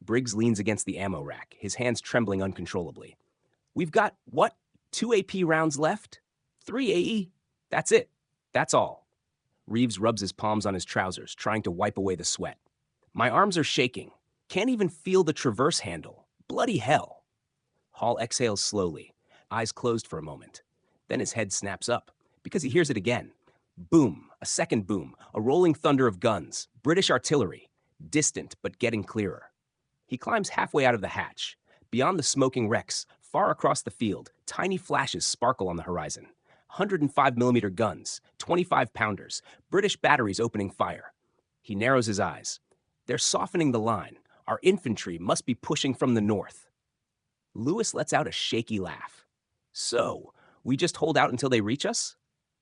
Briggs leans against the ammo rack, his hands trembling uncontrollably. We've got, what, 2 AP rounds left? 3 AE? That's it. That's all. Reeves rubs his palms on his trousers, trying to wipe away the sweat. My arms are shaking. Can't even feel the traverse handle. Bloody hell. Hall exhales slowly, eyes closed for a moment. Then his head snaps up, because he hears it again. Boom, a second boom, a rolling thunder of guns, British artillery, distant but getting clearer. He climbs halfway out of the hatch. Beyond the smoking wrecks, far across the field, tiny flashes sparkle on the horizon. 105mm guns, 25-pounders, British batteries opening fire. He narrows his eyes. They're softening the line. Our infantry must be pushing from the north. Lewis lets out a shaky laugh. So, we just hold out until they reach us?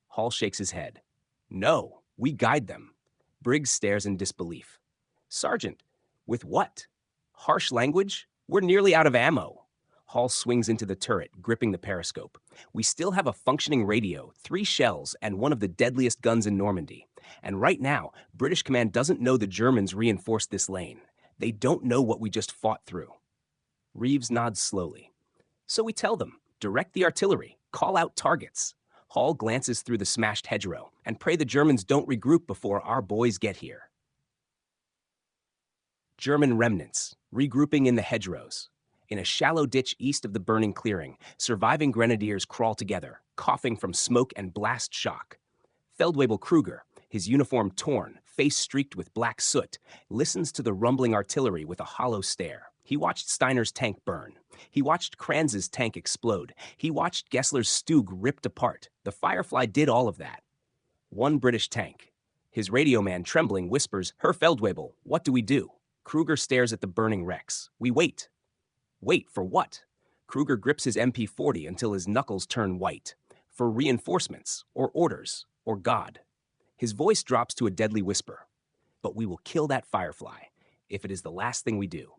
Hall shakes his head. No, we guide them. Briggs stares in disbelief. Sergeant, with what? Harsh language? We're nearly out of ammo. Hall swings into the turret, gripping the periscope. We still have a functioning radio, 3 shells, and one of the deadliest guns in Normandy. And right now, British command doesn't know the Germans reinforced this lane. They don't know what we just fought through. Reeves nods slowly. So we tell them, direct the artillery, call out targets. Hall glances through the smashed hedgerow and pray the Germans don't regroup before our boys get here. German remnants, regrouping in the hedgerows. In a shallow ditch east of the burning clearing, surviving grenadiers crawl together, coughing from smoke and blast shock. Feldwebel Kruger, his uniform torn, face streaked with black soot, listens to the rumbling artillery with a hollow stare. He watched Steiner's tank burn. He watched Kranz's tank explode. He watched Gessler's Stug ripped apart. The Firefly did all of that. One British tank. His radio man, trembling, whispers, Herr Feldwebel, what do we do? Kruger stares at the burning wrecks. We wait. Wait for what? Kruger grips his MP40 until his knuckles turn white. For reinforcements, or orders, or God. His voice drops to a deadly whisper. But we will kill that Firefly, if it is the last thing we do.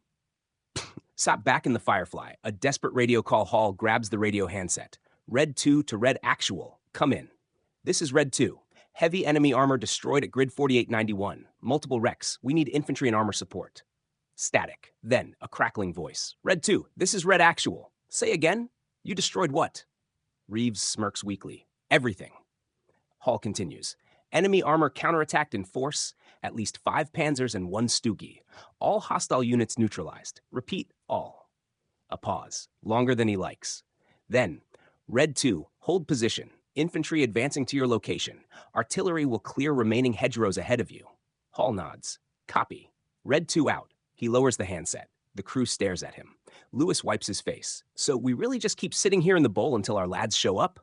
Sat back in the Firefly, a desperate radio call. Hall grabs the radio handset. Red 2 to Red Actual. Come in. This is Red 2. Heavy enemy armor destroyed at grid 4891. Multiple wrecks. We need infantry and armor support. Static. Then, a crackling voice. Red 2, this is Red Actual. Say again? You destroyed what? Reeves smirks weakly. Everything. Hall continues. Enemy armor counterattacked in force. At least 5 Panzers and 1 Stugi. All hostile units neutralized. Repeat, all. A pause. Longer than he likes. Then, Red 2, hold position. Infantry advancing to your location. Artillery will clear remaining hedgerows ahead of you. Hall nods. Copy. Red 2 out. He lowers the handset. The crew stares at him. Lewis wipes his face. So we really just keep sitting here in the bowl until our lads show up?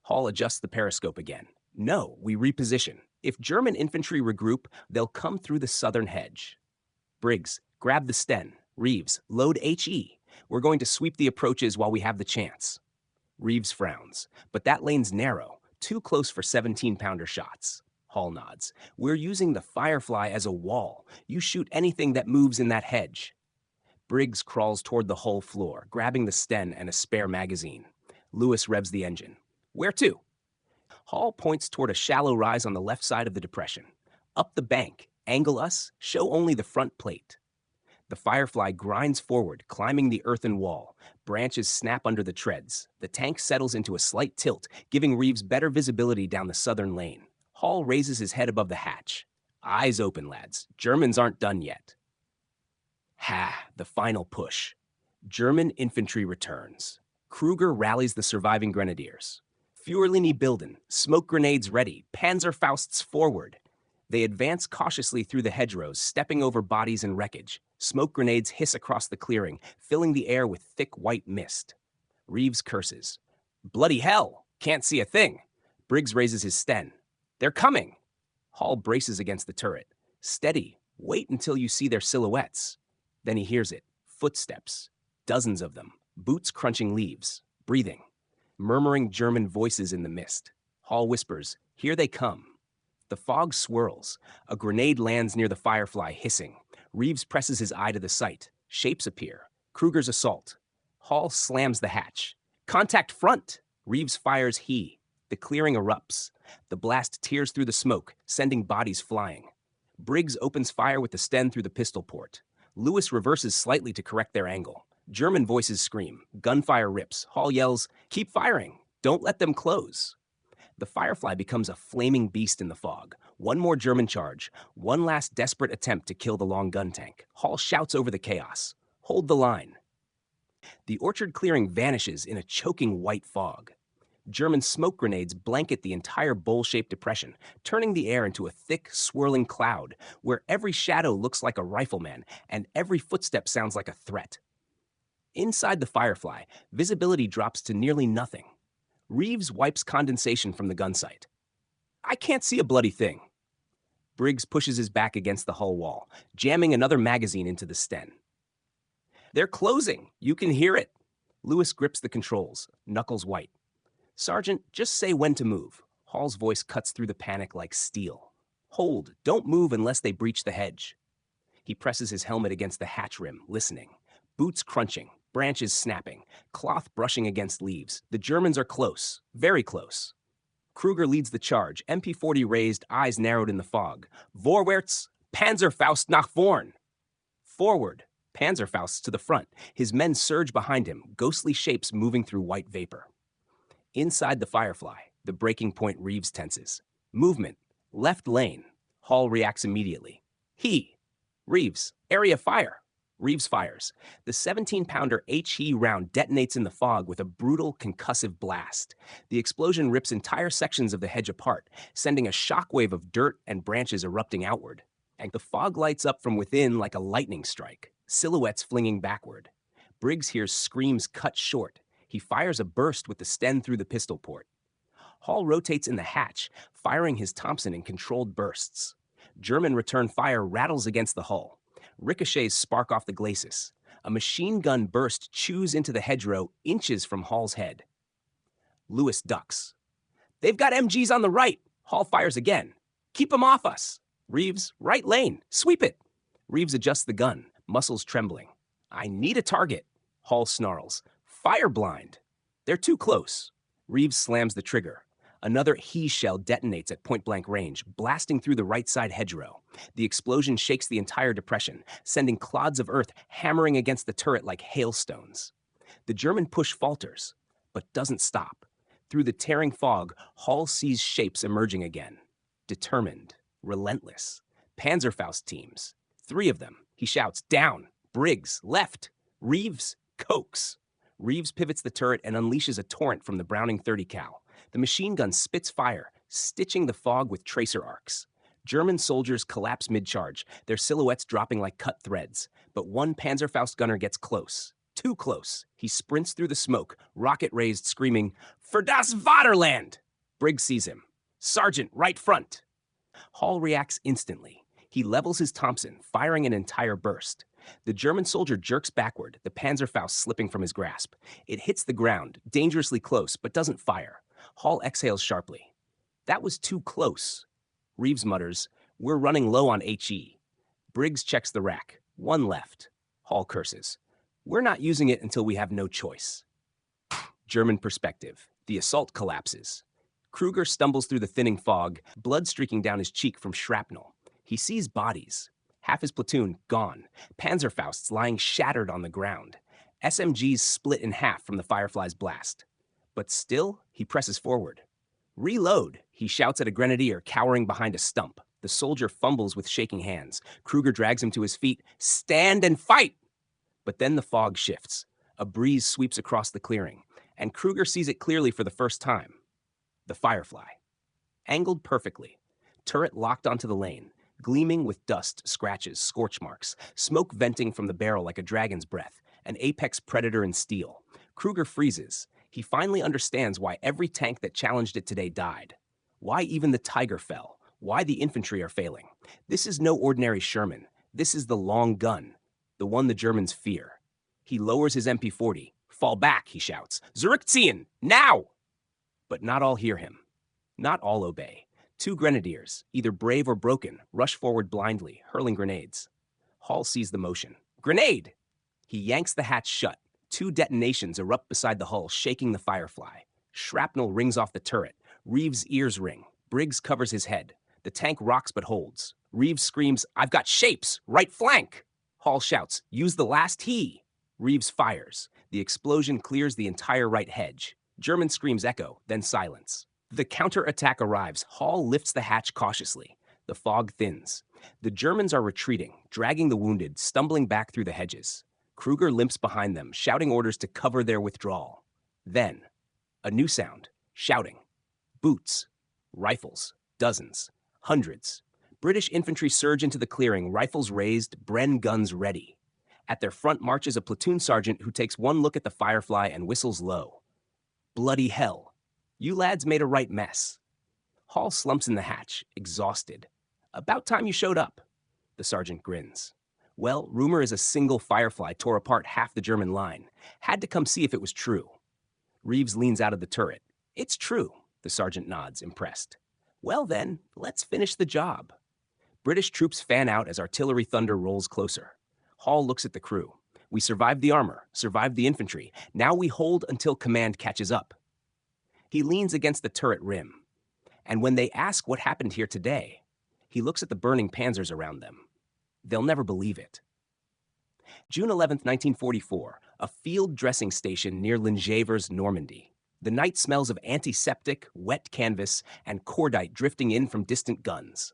Hall adjusts the periscope again. No, we reposition. If German infantry regroup, they'll come through the southern hedge. Briggs, grab the Sten. Reeves, load HE. We're going to sweep the approaches while we have the chance. Reeves frowns. But that lane's narrow, too close for 17-pounder shots. Hall nods. We're using the Firefly as a wall. You shoot anything that moves in that hedge. Briggs crawls toward the hull floor, grabbing the Sten and a spare magazine. Lewis revs the engine. Where to? Hall points toward a shallow rise on the left side of the depression. Up the bank, angle us, show only the front plate. The Firefly grinds forward, climbing the earthen wall. Branches snap under the treads. The tank settles into a slight tilt, giving Reeves better visibility down the southern lane. Hall raises his head above the hatch. Eyes open, lads. Germans aren't done yet. The final push. German infantry returns. Kruger rallies the surviving grenadiers. Führerlinie bilden, smoke grenades ready, Panzerfausts forward. They advance cautiously through the hedgerows, stepping over bodies and wreckage. Smoke grenades hiss across the clearing, filling the air with thick white mist. Reeves curses. Bloody hell! Can't see a thing. Briggs raises his sten. They're coming! Hall braces against the turret. Steady. Wait until you see their silhouettes. Then he hears it. Footsteps. Dozens of them. Boots crunching leaves. Breathing. Murmuring German voices in the mist. Hall whispers, "Here they come." The fog swirls. A grenade lands near the Firefly, hissing. Reeves presses his eye to the sight. Shapes appear. Kruger's assault. Hall slams the hatch. Contact front! Reeves fires he. The clearing erupts. The blast tears through the smoke, sending bodies flying. Briggs opens fire with the Sten through the pistol port. Lewis reverses slightly to correct their angle. German voices scream. Gunfire rips. Hall yells, "Keep firing! Don't let them close!" The Firefly becomes a flaming beast in the fog. One more German charge. One last desperate attempt to kill the long gun tank. Hall shouts over the chaos. Hold the line. The orchard clearing vanishes in a choking white fog. German smoke grenades blanket the entire bowl-shaped depression, turning the air into a thick, swirling cloud, where every shadow looks like a rifleman and every footstep sounds like a threat. Inside the Firefly, visibility drops to nearly nothing. Reeves wipes condensation from the gun sight. "I can't see a bloody thing." Briggs pushes his back against the hull wall, jamming another magazine into the Sten. "They're closing! You can hear it!" Lewis grips the controls, knuckles white. "Sergeant, just say when to move." Hall's voice cuts through the panic like steel. "Hold, don't move unless they breach the hedge." He presses his helmet against the hatch rim, listening. Boots crunching, branches snapping, cloth brushing against leaves. The Germans are close, very close. Kruger leads the charge, MP40 raised, eyes narrowed in the fog. "Vorwärts, Panzerfaust nach vorn!" Forward, Panzerfaust to the front. His men surge behind him, ghostly shapes moving through white vapor. Inside the Firefly, the breaking point Reeves tenses. Movement, left lane. Hall reacts immediately. Reeves, area fire. Reeves fires. The 17-pounder HE round detonates in the fog with a brutal, concussive blast. The explosion rips entire sections of the hedge apart, sending a shockwave of dirt and branches erupting outward. And the fog lights up from within like a lightning strike, silhouettes flinging backward. Briggs hears screams cut short. He fires a burst with the Sten through the pistol port. Hall rotates in the hatch, firing his Thompson in controlled bursts. German return fire rattles against the hull. Ricochets spark off the glacis. A machine gun burst chews into the hedgerow inches from Hall's head. Lewis ducks. "They've got MGs on the right!" Hall fires again. "Keep them off us!" Reeves, right lane, sweep it! Reeves adjusts the gun, muscles trembling. "I need a target." Hall snarls. "Fire blind!" They're too close. Reeves slams the trigger. Another He shell detonates at point-blank range, blasting through the right side hedgerow. The explosion shakes the entire depression, sending clods of earth hammering against the turret like hailstones. The German push falters, but doesn't stop. Through the tearing fog, Hall sees shapes emerging again. Determined, relentless. Panzerfaust teams. 3 of them. He shouts, "Down! Briggs, left! Reeves, coax!" Reeves pivots the turret and unleashes a torrent from the Browning 30 cal. The machine gun spits fire, stitching the fog with tracer arcs. German soldiers collapse mid-charge, their silhouettes dropping like cut threads. But one Panzerfaust gunner gets close. Too close. He sprints through the smoke, rocket raised, screaming, "For das Vaterland!" Briggs sees him. "Sergeant, right front!" Hall reacts instantly. He levels his Thompson, firing an entire burst. The German soldier jerks backward, the Panzerfaust slipping from his grasp. It hits the ground, dangerously close, but doesn't fire. Hall exhales sharply. "That was too close." Reeves mutters, "We're running low on HE." Briggs checks the rack. 1 left. Hall curses. "We're not using it until we have no choice." German perspective. The assault collapses. Kruger stumbles through the thinning fog, blood streaking down his cheek from shrapnel. He sees bodies. Half his platoon gone. Panzerfausts lying shattered on the ground. SMGs split in half from the Firefly's blast. But still, he presses forward. "Reload!" he shouts at a grenadier cowering behind a stump. The soldier fumbles with shaking hands. Kruger drags him to his feet. "Stand and fight!" But then the fog shifts. A breeze sweeps across the clearing, and Kruger sees it clearly for the first time. The Firefly. Angled perfectly. Turret locked onto the lane, gleaming with dust, scratches, scorch marks, smoke venting from the barrel like a dragon's breath, an apex predator in steel. Kruger freezes. He finally understands why every tank that challenged it today died. Why even the Tiger fell. Why the infantry are failing. This is no ordinary Sherman. This is the long gun, the one the Germans fear. He lowers his MP40. Fall back, he shouts. Zurückziehen! Now! But not all hear him. Not all obey. Two grenadiers, either brave or broken, rush forward blindly, hurling grenades. Hall sees the motion. Grenade! He yanks the hatch shut. Two detonations erupt beside the hull, shaking the Firefly. Shrapnel rings off the turret. Reeves' ears ring. Briggs covers his head. The tank rocks but holds. Reeves screams, I've got shapes! Right flank! Hall shouts, use the last he! Reeves fires. The explosion clears the entire right hedge. German screams echo, then silence. The counterattack arrives. Hall lifts the hatch cautiously. The fog thins. The Germans are retreating, dragging the wounded, stumbling back through the hedges. Kruger limps behind them, shouting orders to cover their withdrawal. Then, a new sound. Shouting. Boots. Rifles. Dozens. Hundreds. British infantry surge into the clearing, rifles raised, Bren guns ready. At their front marches a platoon sergeant who takes one look at the Firefly and whistles low. Bloody hell. You lads made a right mess. Hall slumps in the hatch, exhausted. About time you showed up. The sergeant grins. Well, rumor is a single Firefly tore apart half the German line. Had to come see if it was true. Reeves leans out of the turret. It's true, the sergeant nods, impressed. Well then, let's finish the job. British troops fan out as artillery thunder rolls closer. Hall looks at the crew. We survived the armor, survived the infantry. Now we hold until command catches up. He leans against the turret rim. And when they ask what happened here today, he looks at the burning panzers around them. They'll never believe it. June 11, 1944, a field dressing station near Lingevers, Normandy. The night smells of antiseptic, wet canvas, and cordite drifting in from distant guns.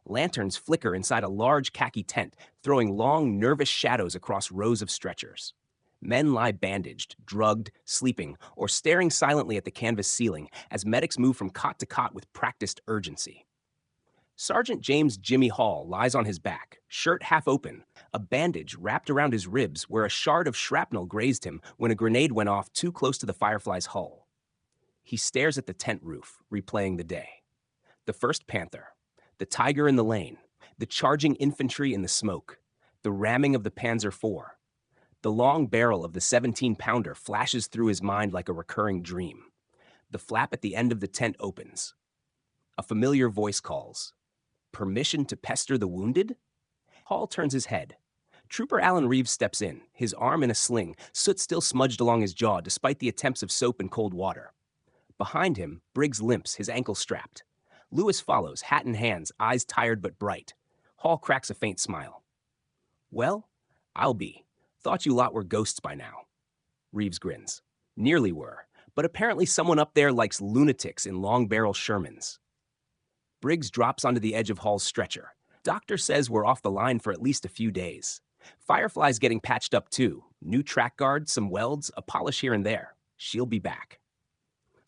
Lanterns flicker inside a large khaki tent, throwing long, nervous shadows across rows of stretchers. Men lie bandaged, drugged, sleeping, or staring silently at the canvas ceiling as medics move from cot to cot with practiced urgency. Sergeant James Jimmy Hall lies on his back, shirt half open, a bandage wrapped around his ribs where a shard of shrapnel grazed him when a grenade went off too close to the Firefly's hull. He stares at the tent roof, replaying the day. The first Panther, the Tiger in the lane, the charging infantry in the smoke, the ramming of the Panzer IV. The long barrel of the 17-pounder flashes through his mind like a recurring dream. The flap at the end of the tent opens. A familiar voice calls. Permission to pester the wounded? Hall turns his head. Trooper Alan Reeves steps in, his arm in a sling, soot still smudged along his jaw despite the attempts of soap and cold water. Behind him, Briggs limps, his ankle strapped. Lewis follows, hat in hands, eyes tired but bright. Hall cracks a faint smile. Well, I'll be. Thought you lot were ghosts by now. Reeves grins. Nearly were, but apparently someone up there likes lunatics in long-barrel Shermans. Briggs drops onto the edge of Hall's stretcher. Doctor says we're off the line for at least a few days. Firefly's getting patched up too. New track guard, some welds, a polish here and there. She'll be back.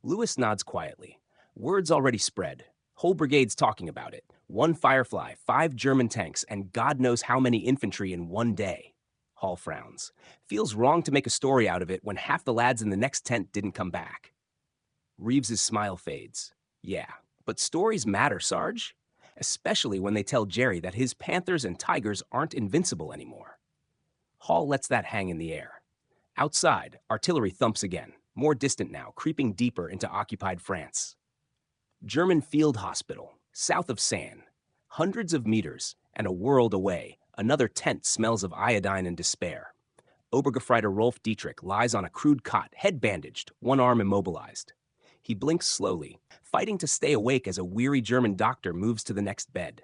Lewis nods quietly. Word's already spread. Whole brigade's talking about it. 1 Firefly, 5 German tanks, and God knows how many infantry in one day. Hall frowns. Feels wrong to make a story out of it when half the lads in the next tent didn't come back. Reeves's smile fades. Yeah, but stories matter, Sarge. Especially when they tell Jerry that his Panthers and Tigers aren't invincible anymore. Hall lets that hang in the air. Outside, artillery thumps again, more distant now, creeping deeper into occupied France. German field hospital, south of Sanne. Hundreds of meters, and a world away, another tent smells of iodine and despair. Obergefreiter Rolf Dietrich lies on a crude cot, head bandaged, one arm immobilized. He blinks slowly, fighting to stay awake as a weary German doctor moves to the next bed.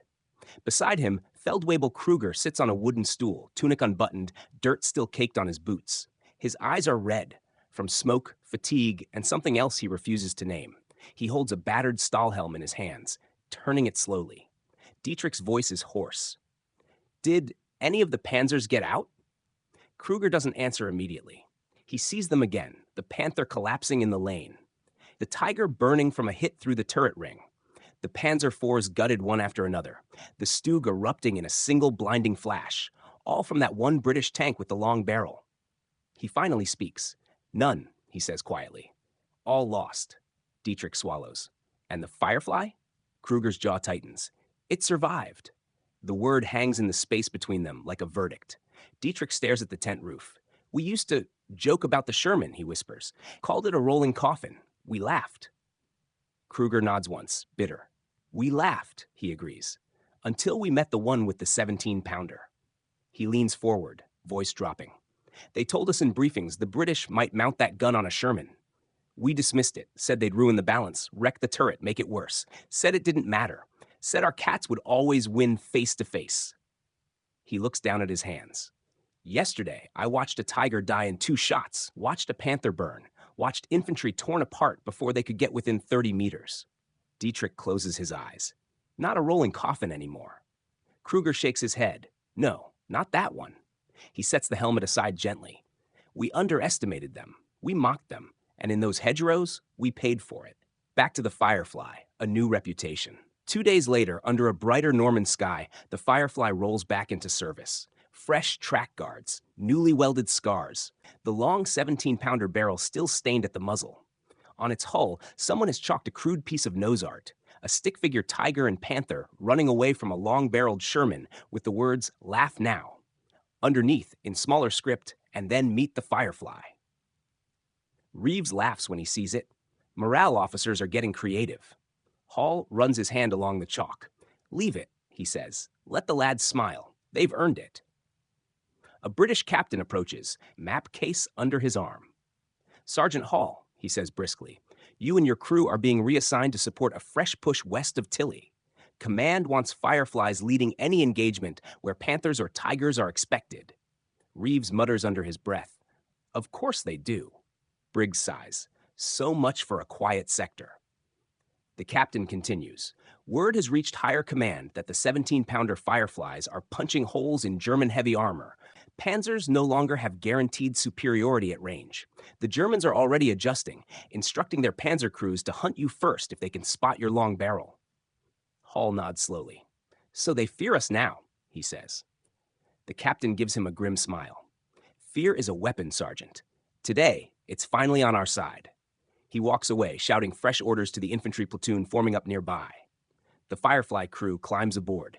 Beside him, Feldwebel Kruger sits on a wooden stool, tunic unbuttoned, dirt still caked on his boots. His eyes are red, from smoke, fatigue, and something else he refuses to name. He holds a battered Stahlhelm in his hands, turning it slowly. Dietrich's voice is hoarse. Did any of the Panzers get out? Kruger doesn't answer immediately. He sees them again, the Panther collapsing in the lane. the Tiger burning from a hit through the turret ring. The Panzer IVs gutted one after another, the Stug erupting in a single blinding flash, all from that one British tank with the long barrel. He finally speaks. None, he says quietly. All lost. Dietrich swallows. And the Firefly? Kruger's jaw tightens. It survived. The word hangs in the space between them like a verdict. Dietrich stares at the tent roof. We used to joke about the Sherman, he whispers. Called it a rolling coffin. We laughed. Kruger nods once, bitter. We laughed, he agrees, until we met the one with the 17-pounder. He leans forward, voice dropping. They told us in briefings the British might mount that gun on a Sherman. We dismissed it, said they'd ruin the balance, wreck the turret, make it worse. Said it didn't matter. Said our cats would always win face to face. He looks down at his hands. Yesterday, I watched a Tiger die in 2 shots, watched a Panther burn, watched infantry torn apart before they could get within 30 meters. Dietrich closes his eyes. Not a rolling coffin anymore. Kruger shakes his head. No, not that one. He sets the helmet aside gently. We underestimated them. We mocked them. And in those hedgerows, we paid for it. Back to the Firefly, a new reputation. 2 days later, under a brighter Norman sky, the Firefly rolls back into service. Fresh track guards, newly welded scars, the long 17-pounder barrel still stained at the muzzle. On its hull, someone has chalked a crude piece of nose art, a stick figure Tiger and Panther running away from a long-barreled Sherman with the words, "Laugh now." Underneath, in smaller script, "And then meet the Firefly." Reeves laughs when he sees it. Morale officers are getting creative. Hall runs his hand along the chalk. Leave it, he says. Let the lads smile. They've earned it. A British captain approaches, map case under his arm. Sergeant Hall, he says briskly, you and your crew are being reassigned to support a fresh push west of Tilly. Command wants Fireflies leading any engagement where Panthers or Tigers are expected. Reeves mutters under his breath. Of course they do. Briggs sighs. So much for a quiet sector. The captain continues. Word has reached higher command that the 17-pounder Fireflies are punching holes in German heavy armor. Panzers no longer have guaranteed superiority at range. The Germans are already adjusting, instructing their Panzer crews to hunt you first if they can spot your long barrel. Hall nods slowly. So they fear us now, he says. The captain gives him a grim smile. Fear is a weapon, Sergeant. Today, it's finally on our side. He walks away, shouting fresh orders to the infantry platoon forming up nearby. The Firefly crew climbs aboard.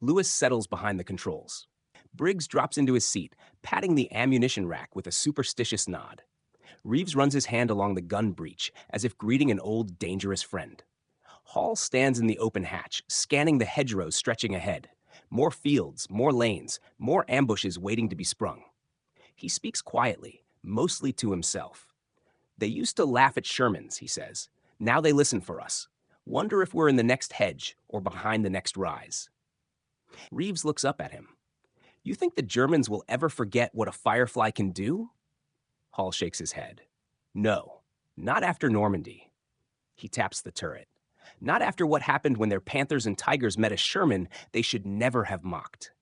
Lewis settles behind the controls. Briggs drops into his seat, patting the ammunition rack with a superstitious nod. Reeves runs his hand along the gun breech, as if greeting an old, dangerous friend. Hall stands in the open hatch, scanning the hedgerows stretching ahead. More fields, more lanes, more ambushes waiting to be sprung. He speaks quietly, mostly to himself. They used to laugh at Shermans, he says. Now they listen for us. Wonder if we're in the next hedge or behind the next rise. Reeves looks up at him. You think the Germans will ever forget what a Firefly can do? Hall shakes his head. No, not after Normandy. He taps the turret. Not after what happened when their Panthers and Tigers met a Sherman they should never have mocked.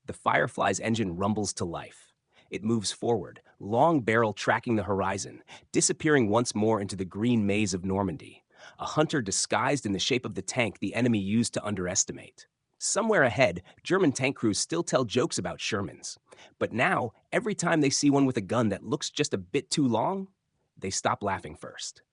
The Firefly's engine rumbles to life. It moves forward, long barrel tracking the horizon, disappearing once more into the green maze of Normandy, a hunter disguised in the shape of the tank the enemy used to underestimate. Somewhere ahead, German tank crews still tell jokes about Shermans. But now, every time they see one with a gun that looks just a bit too long, they stop laughing first.